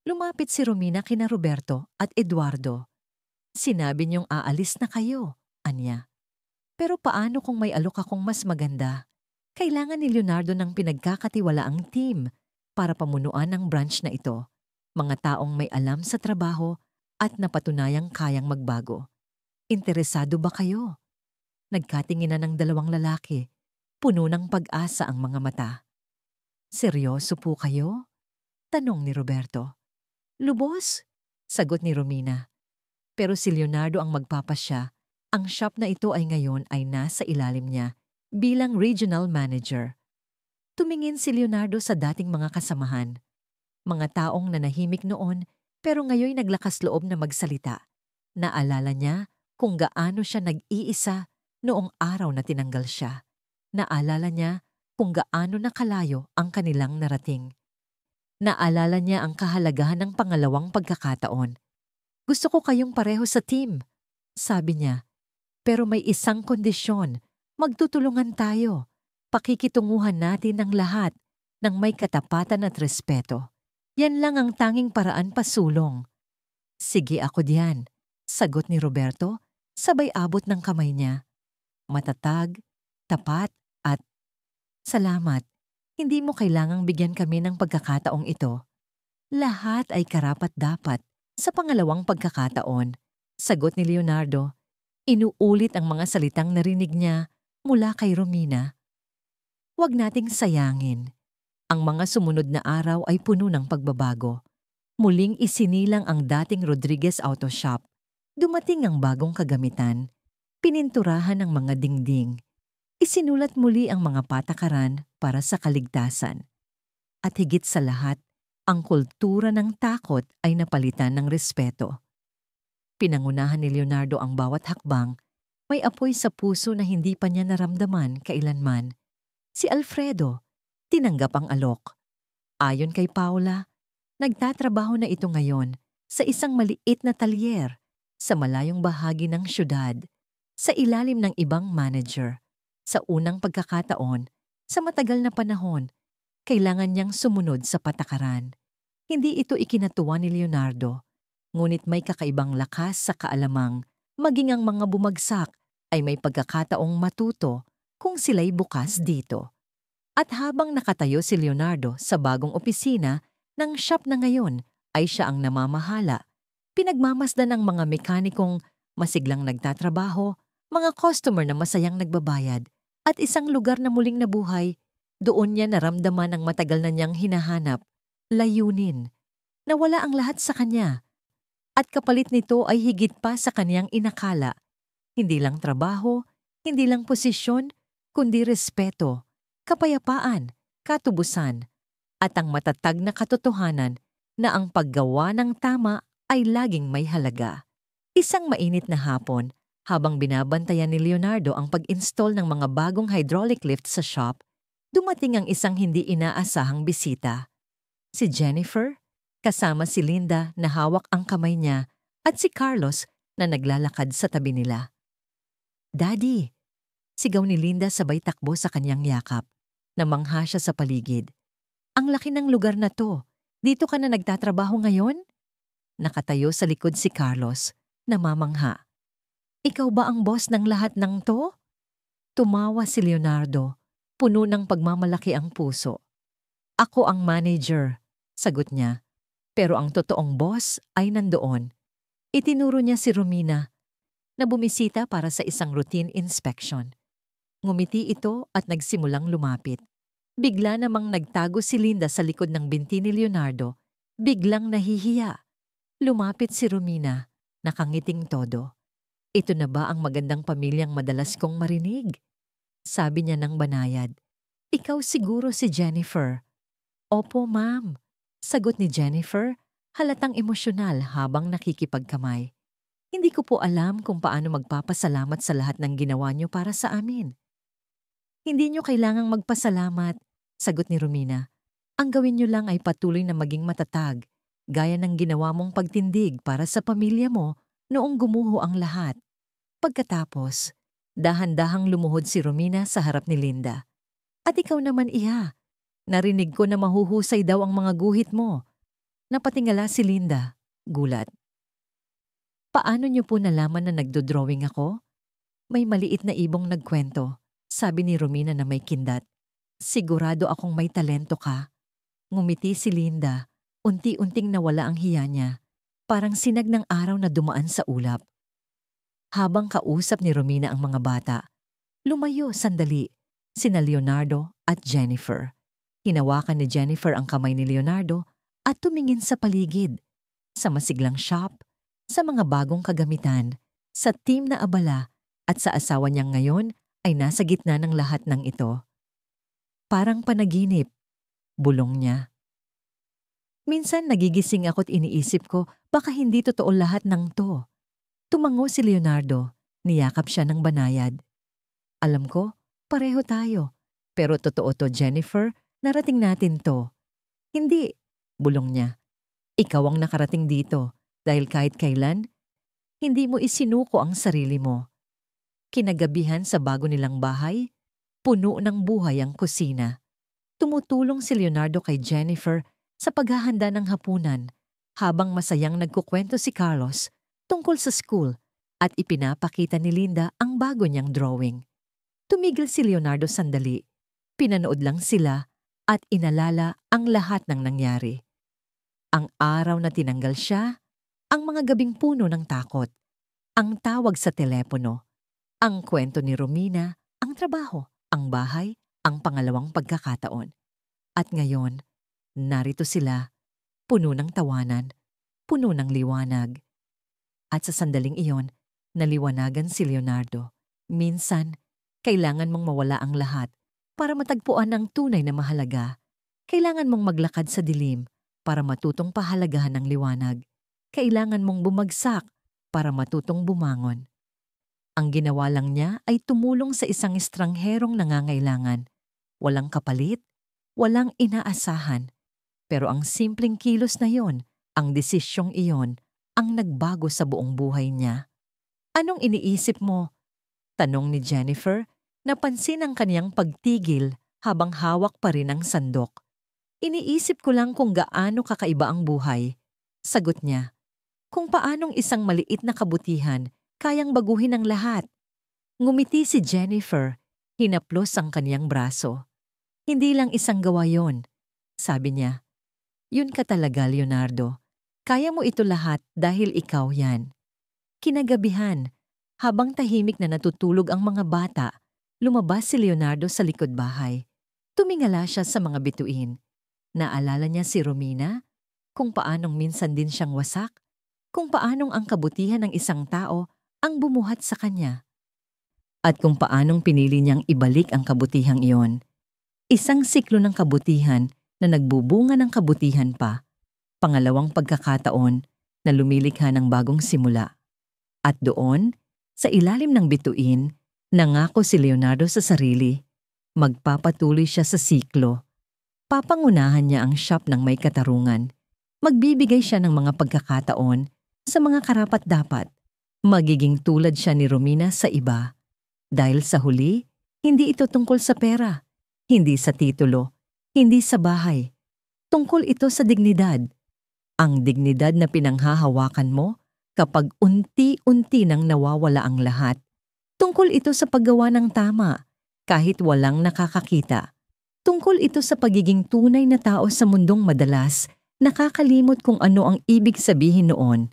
Lumapit si Romina kina Roberto at Eduardo. Sinabi niyong aalis na kayo, anya. Pero paano kung may alok akong mas maganda? Kailangan ni Leonardo ng pinagkakatiwalaang team para pamunuan ang branch na ito. Mga taong may alam sa trabaho at napatunayang kayang magbago. Interesado ba kayo? Nagkatinginan ng dalawang lalaki. Puno ng pag-asa ang mga mata. Seryoso po kayo? Tanong ni Roberto. Lubos? Sagot ni Romina. Pero si Leonardo ang magpapasya. Ang shop na ito ay ngayon ay nasa ilalim niya bilang regional manager. Tumingin si Leonardo sa dating mga kasamahan. Mga taong nanahimik noon pero ngayon naglakas loob na magsalita. Naalala niya kung gaano siya nag-iisa noong araw na tinanggal siya. Naalala niya kung gaano nakalayo ang kanilang narating. Naalala niya ang kahalagahan ng pangalawang pagkakataon. Gusto ko kayong pareho sa team, sabi niya. Pero may isang kondisyon, magtutulungan tayo. Pakikitunguhan natin ang lahat ng may katapatan at respeto. Yan lang ang tanging paraan pasulong. Sige ako diyan, sagot ni Roberto, sabay abot ng kamay niya. Matatag, tapat at salamat. Hindi mo kailangang bigyan kami ng pagkakataong ito. Lahat ay karapat-dapat sa pangalawang pagkakataon, sagot ni Leonardo. Inuulit ang mga salitang narinig niya mula kay Romina. Huwag nating sayangin. Ang mga sumunod na araw ay puno ng pagbabago. Muling isinilang ang dating Rodriguez Auto Shop. Dumating ang bagong kagamitan. Pininturahan ang mga dingding. Isinulat muli ang mga patakaran para sa kaligtasan. At higit sa lahat, ang kultura ng takot ay napalitan ng respeto. Pinangunahan ni Leonardo ang bawat hakbang, may apoy sa puso na hindi pa niya naramdaman kailanman. Si Alfredo, tinanggap ang alok. Ayon kay Paula, nagtatrabaho na ito ngayon sa isang maliit na talyer sa malayong bahagi ng syudad, sa ilalim ng ibang manager. Sa unang pagkakataon, sa matagal na panahon, kailangan niyang sumunod sa patakaran. Hindi ito ikinatuwa ni Leonardo, ngunit may kakaibang lakas sa kaalamang maging ang mga bumagsak ay may pagkakataong matuto kung sila'y bukas dito. At habang nakatayo si Leonardo sa bagong opisina ng shop na ngayon ay siya ang namamahala, pinagmamasdan ng mga mekanikong masiglang nagtatrabaho, mga customer na masayang nagbabayad, at isang lugar na muling nabuhay. Doon niya naramdaman ang matagal na niyang hinahanap, layunin. Nawala ang lahat sa kanya. At kapalit nito ay higit pa sa kaniyang inakala. Hindi lang trabaho, hindi lang posisyon, kundi respeto, kapayapaan, katubusan, at ang matatag na katotohanan na ang paggawa ng tama ay laging may halaga. Isang mainit na hapon, habang binabantayan ni Leonardo ang pag-install ng mga bagong hydraulic lift sa shop, dumating ang isang hindi inaasahang bisita. Si Jennifer, kasama si Linda na hawak ang kamay niya, at si Carlos na naglalakad sa tabi nila. Daddy! Sigaw ni Linda sabay takbo sa kanyang yakap. Namangha siya sa paligid. Ang laki ng lugar na to. Dito ka na nagtatrabaho ngayon? Nakatayo sa likod si Carlos, namamangha. Ikaw ba ang boss ng lahat ng to? Tumawa si Leonardo, puno ng pagmamalaki ang puso. Ako ang manager, sagot niya. Pero ang totoong boss ay nandoon. Itinuro niya si Romina na bumisita para sa isang routine inspection. Ngumiti ito at nagsimulang lumapit. Bigla namang nagtago si Linda sa likod ng binti ni Leonardo. Biglang nahihiya. Lumapit si Romina, nakangiting todo. Ito na ba ang magandang pamilyang madalas kong marinig? Sabi niya ng banayad. Ikaw siguro si Jennifer. Opo, ma'am. Sagot ni Jennifer, halatang emosyonal habang nakikipagkamay. Hindi ko po alam kung paano magpapasalamat sa lahat ng ginawa niyo para sa amin. Hindi niyo kailangang magpasalamat, sagot ni Romina. Ang gawin niyo lang ay patuloy na maging matatag, gaya ng ginawa mong pagtindig para sa pamilya mo noong gumuho ang lahat. Pagkatapos, dahan-dahang lumuhod si Romina sa harap ni Linda. At ikaw naman, iha. Narinig ko na mahuhusay daw ang mga guhit mo. Napatingala si Linda, gulat. Paano niyo po nalaman na nagdodrawing ako? May maliit na ibong nagkwento, sabi ni Romina na may kindat. Sigurado akong may talento ka. Ngumiti si Linda, unti-unting nawala ang hiya niya. parang sinag ng araw na dumaan sa ulap. Habang kausap ni Romina ang mga bata, lumayo sandali sina Leonardo at Jennifer. Hinawakan ni Jennifer ang kamay ni Leonardo at tumingin sa paligid, sa masiglang shop, sa mga bagong kagamitan, sa team na abala at sa asawa niyang ngayon ay nasa gitna ng lahat ng ito. Parang panaginip, bulong niya. Minsan nagigising ako't iniisip ko baka hindi totoo lahat ng to. Tumango si Leonardo, niyakap siya ng banayad. Alam ko, pareho tayo. Pero totoo to, Jennifer, narating natin to. Hindi, bulong niya. Ikaw ang nakarating dito dahil kahit kailan, hindi mo isinuko ang sarili mo. Kinagabihan sa bago nilang bahay, puno ng buhay ang kusina. Tumutulong si Leonardo kay Jennifer sa paghahanda ng hapunan habang masayang nagkukwento si Carlos tungkol sa school at ipinapakita ni Linda ang bago niyang drawing. Tumigil si Leonardo sandali, pinanood lang sila at inalala ang lahat ng nangyari. Ang araw na tinanggal siya, ang mga gabing puno ng takot, ang tawag sa telepono, ang kwento ni Romina, ang trabaho, ang bahay, ang pangalawang pagkakataon. At ngayon, narito sila, puno ng tawanan, puno ng liwanag. At sa sandaling iyon, naliwanagan si Leonardo. Minsan, kailangan mong mawala ang lahat para matagpuan ang tunay na mahalaga. Kailangan mong maglakad sa dilim para matutong pahalagahan ng liwanag. Kailangan mong bumagsak para matutong bumangon. Ang ginawa lang niya ay tumulong sa isang estrangherong nangangailangan. Walang kapalit, walang inaasahan. Pero ang simpleng kilos na yon, ang desisyong iyon, ang nagbago sa buong buhay niya. Anong iniisip mo? Tanong ni Jennifer, napansin ang kaniyang pagtigil habang hawak pa rin ang sandok. Iniisip ko lang kung gaano kakaiba ang buhay. Sagot niya, kung paanong isang maliit na kabutihan kayang baguhin ang lahat. Ngumiti si Jennifer, hinaplos ang kaniyang braso. Hindi lang isang gawa yon, sabi niya. Yun ka talaga, Leonardo. Kaya mo ito lahat dahil ikaw yan. Kinagabihan, habang tahimik na natutulog ang mga bata, lumabas si Leonardo sa likod bahay. Tumingala siya sa mga bituin. Naalala niya si Romina, kung paanong minsan din siyang wasak, kung paanong ang kabutihan ng isang tao ang bumuhat sa kanya. At kung paanong pinili niyang ibalik ang kabutihang iyon. Isang siklo ng kabutihan na nagbubunga ng kabutihan pa. Pangalawang pagkakataon na lumilikha ng bagong simula. At doon, sa ilalim ng bituin, nangako si Leonardo sa sarili. Magpapatuloy siya sa siklo. Papangunahan niya ang shop ng may katarungan. Magbibigay siya ng mga pagkakataon sa mga karapat-dapat. Magiging tulad siya ni Romina sa iba. Dahil sa huli, hindi ito tungkol sa pera, hindi sa titulo, hindi sa bahay. Tungkol ito sa dignidad. Ang dignidad na pinanghahawakan mo kapag unti-unti nang nawawala ang lahat. Tungkol ito sa paggawa ng tama kahit walang nakakakita. Tungkol ito sa pagiging tunay na tao sa mundong madalas nakakalimot kung ano ang ibig sabihin noon.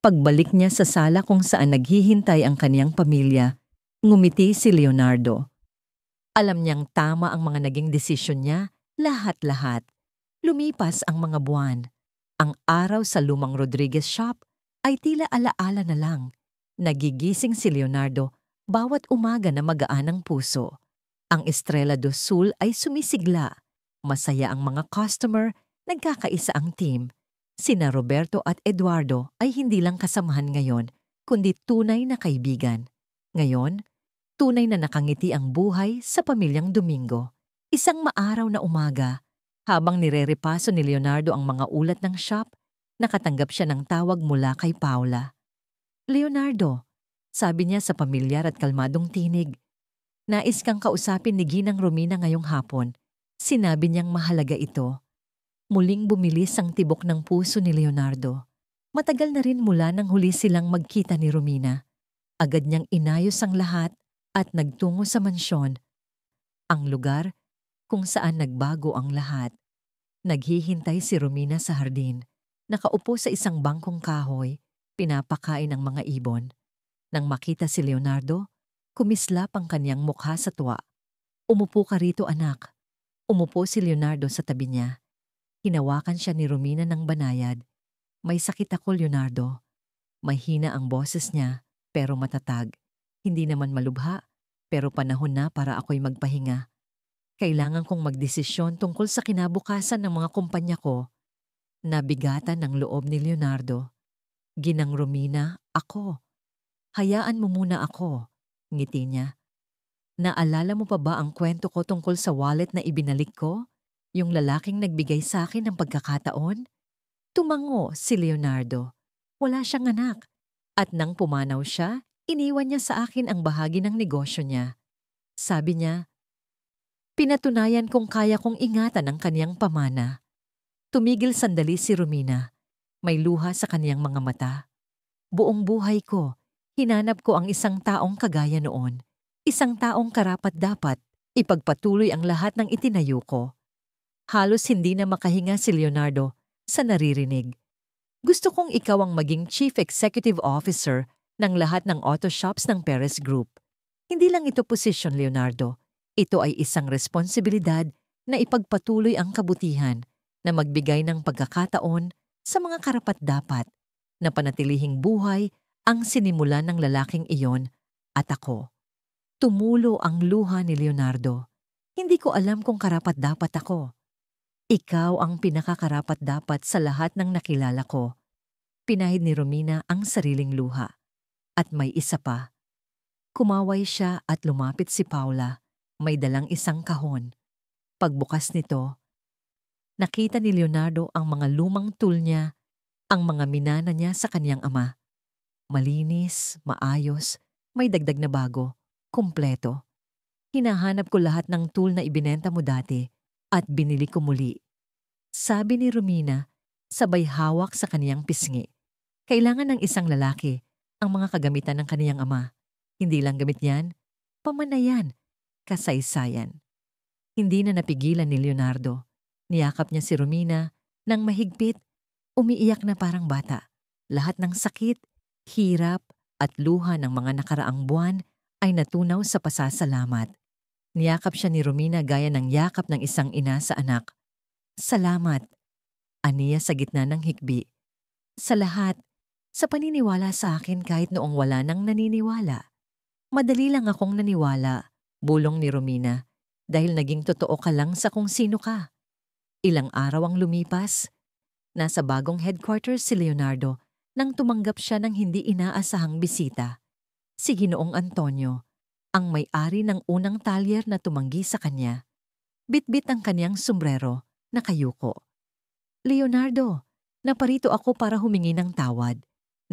Pagbalik niya sa sala kung saan naghihintay ang kaniyang pamilya, ngumiti si Leonardo. Alam niyang tama ang mga naging desisyon niya, lahat-lahat. Lumipas ang mga buwan. Ang araw sa lumang Rodriguez shop ay tila alaala na lang. Nagigising si Leonardo bawat umaga na magaan ang puso. Ang Estrella do Sul ay sumisigla. Masaya ang mga customer, nagkakaisa ang team. Sina Roberto at Eduardo ay hindi lang kasamahan ngayon, kundi tunay na kaibigan. Ngayon, tunay na nakangiti ang buhay sa pamilyang Domingo. Isang maaraw na umaga, habang nirerepaso ni Leonardo ang mga ulat ng shop, nakatanggap siya ng tawag mula kay Paula. Leonardo, sabi niya sa pamilyar at kalmadong tinig. Nais kang kausapin ni Ginang Romina ngayong hapon. Sinabi niyang mahalaga ito. Muling bumilis ang tibok ng puso ni Leonardo. Matagal na rin mula nang huli silang magkita ni Romina. Agad niyang inayos ang lahat at nagtungo sa mansyon. Ang lugar kung saan nagbago ang lahat. Naghihintay si Romina sa hardin. Nakaupo sa isang bangkong kahoy, pinapakain ang mga ibon. Nang makita si Leonardo, kumislap ang kanyang mukha sa tuwa. Umupo ka rito, anak. Umupo si Leonardo sa tabi niya. Hinawakan siya ni Romina ng banayad. May sakit ako, Leonardo. Mahina ang boses niya, pero matatag. Hindi naman malubha, pero panahon na para ako'y magpahinga. Kailangan kong magdesisyon tungkol sa kinabukasan ng mga kumpanya ko. Nabigatan ng loob ni Leonardo. Ginang Romina, ako. Hayaan mo muna ako, ngiti niya. Naalala mo pa ba ang kwento ko tungkol sa wallet na ibinalik ko? Yung lalaking nagbigay sa akin ng pagkakataon? Tumango si Leonardo. Wala siyang anak. At nang pumanaw siya, iniwan niya sa akin ang bahagi ng negosyo niya. Sabi niya, pinatunayan kong kaya kong ingatan ang kaniyang pamana. Tumigil sandali si Romina. May luha sa kaniyang mga mata. Buong buhay ko, hinanap ko ang isang taong kagaya noon. Isang taong karapat-dapat, ipagpatuloy ang lahat ng itinayo ko. Halos hindi na makahinga si Leonardo sa naririnig. Gusto kong ikaw ang maging Chief Executive Officer ng lahat ng auto shops ng Perez Group. Hindi lang ito posisyon, Leonardo. Ito ay isang responsibilidad na ipagpatuloy ang kabutihan, na magbigay ng pagkakataon sa mga karapat-dapat, na panatilihing buhay ang sinimulan ng lalaking iyon at ako. Tumulo ang luha ni Leonardo. Hindi ko alam kung karapat-dapat ako. Ikaw ang pinakakarapat-dapat sa lahat ng nakilala ko. Pinahid ni Romina ang sariling luha. At may isa pa. Kumaway siya at lumapit si Paula. May dalang isang kahon. Pagbukas nito, nakita ni Leonardo ang mga lumang tool niya, ang mga minana niya sa kanyang ama. Malinis, maayos, may dagdag na bago, kumpleto. Hinahanap ko lahat ng tool na ibinenta mo dati at binili ko muli. Sabi ni Romina, sabay hawak sa kaniyang pisngi. Kailangan ng isang lalaki ang mga kagamitan ng kaniyang ama. Hindi lang gamit yan, pamanayan, kasaysayan. Hindi na napigilan ni Leonardo. Niyakap niya si Romina nang mahigpit, umiiyak na parang bata. Lahat ng sakit, hirap at luha ng mga nakaraang buwan ay natunaw sa pasasalamat. Niyakap siya ni Romina gaya ng yakap ng isang ina sa anak. Salamat, aniya sa gitna ng hikbi. Sa lahat, sa paniniwala sa akin kahit noong wala nang naniniwala. Madali lang akong naniwala, bulong ni Romina, dahil naging totoo ka lang sa kung sino ka. Ilang araw ang lumipas. Nasa bagong headquarters si Leonardo nang tumanggap siya ng hindi inaasahang bisita. Si Ginoong Antonio, ang may-ari ng unang talyer na tumanggi sa kanya. Bitbit ang kanyang sombrero, nakayuko. Leonardo, naparito ako para humingi ng tawad.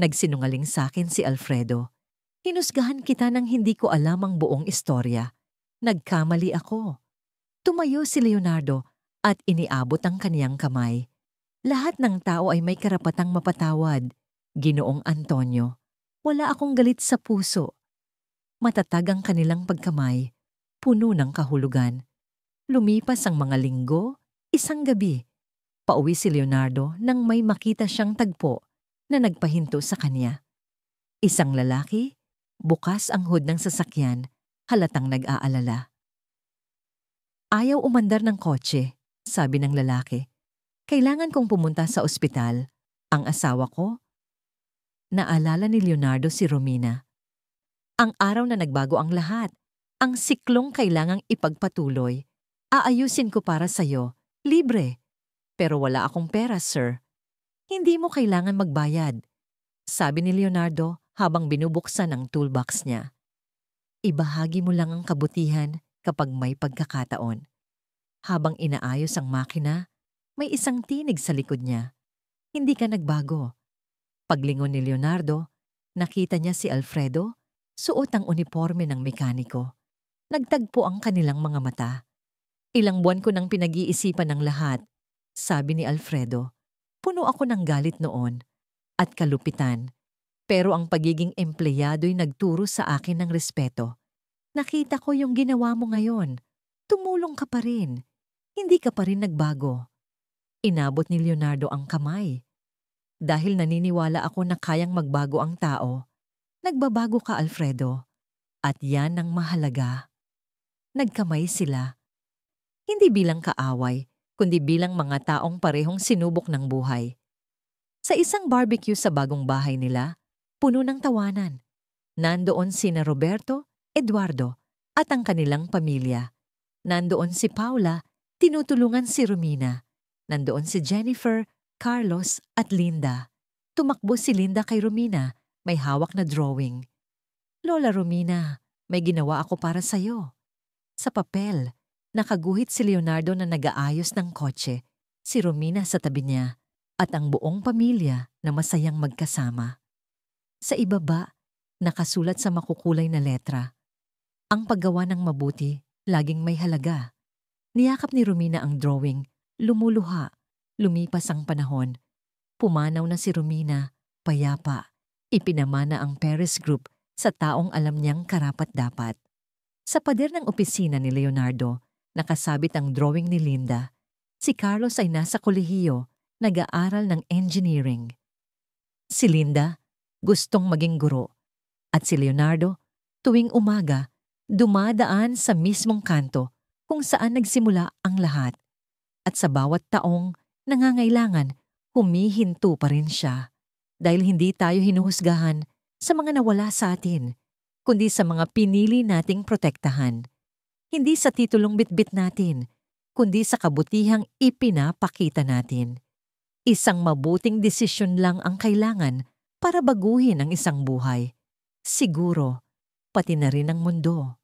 Nagsinungaling sa akin si Alfredo. Hinusgahan kita nang hindi ko alam ang buong istorya. Nagkamali ako. Tumayo si Leonardo at iniabot ang kaniyang kamay. Lahat ng tao ay may karapatang mapatawad. Ginoong Antonio, wala akong galit sa puso. Matatag ang kanilang pagkamay, puno ng kahulugan. Lumipas ang mga linggo, isang gabi. Pauwi si Leonardo nang may makita siyang tagpo na nagpahinto sa kanya. Isang lalaki, bukas ang hood ng sasakyan, halatang nag-aalala. Ayaw umandar ng kotse, sabi ng lalaki. Kailangan kong pumunta sa ospital. Ang asawa ko? Naalala ni Leonardo si Romina. Ang araw na nagbago ang lahat. Ang siklong kailangang ipagpatuloy. Aayusin ko para sa'yo. Libre. Pero wala akong pera, sir. Hindi mo kailangan magbayad. Sabi ni Leonardo habang binubuksan ang toolbox niya. Ibahagi mo lang ang kabutihan kapag may pagkakataon. Habang inaayos ang makina, may isang tinig sa likod niya. Hindi ka nagbago. Paglingon ni Leonardo, nakita niya si Alfredo, suot ang uniforme ng mekaniko. Nagtagpo ang kanilang mga mata. Ilang buwan ko nang pinag-iisipan ng lahat, sabi ni Alfredo. Puno ako ng galit noon at kalupitan. Pero ang pagiging empleyado'y nagturo sa akin ng respeto. Nakita ko yung ginawa mo ngayon. Tumulong ka pa rin. Hindi ka pa rin nagbago. Inabot ni Leonardo ang kamay. Dahil naniniwala ako na kayang magbago ang tao, nagbabago ka, Alfredo. At yan ang mahalaga. Nagkamay sila. Hindi bilang kaaway, kundi bilang mga taong parehong sinubok ng buhay. Sa isang barbecue sa bagong bahay nila, puno ng tawanan. Nandoon sina Roberto, Eduardo, at ang kanilang pamilya. Nandoon si Paula, tinutulungan si Romina. Nandoon si Jennifer, Carlos, at Linda. Tumakbo si Linda kay Romina, may hawak na drawing. Lola Romina, may ginawa ako para sa'yo. Sa papel, nakaguhit si Leonardo na nag-aayos ng kotse, si Romina sa tabi niya, at ang buong pamilya na masayang magkasama. Sa ibaba, nakasulat sa makukulay na letra, ang paggawa ng mabuti, laging may halaga. Niyakap ni Romina ang drawing, lumuluha, lumipas ang panahon. Pumanaw na si Romina, payapa, ipinamana ang Perez Group sa taong alam niyang karapat-dapat. Sa pader ng opisina ni Leonardo, nakasabit ang drawing ni Linda. Si Carlos ay nasa kolehiyo, nag-aaral ng engineering. Si Linda, gustong maging guro. At si Leonardo, tuwing umaga, dumadaan sa mismong kanto kung saan nagsimula ang lahat. At sa bawat taong nangangailangan, humihinto pa rin siya. Dahil hindi tayo hinuhusgahan sa mga nawala sa atin, kundi sa mga pinili nating protektahan. Hindi sa titulong bitbit natin, kundi sa kabutihang ipinapakita natin. Isang mabuting desisyon lang ang kailangan para baguhin ang isang buhay. Siguro, pati na rin ang mundo.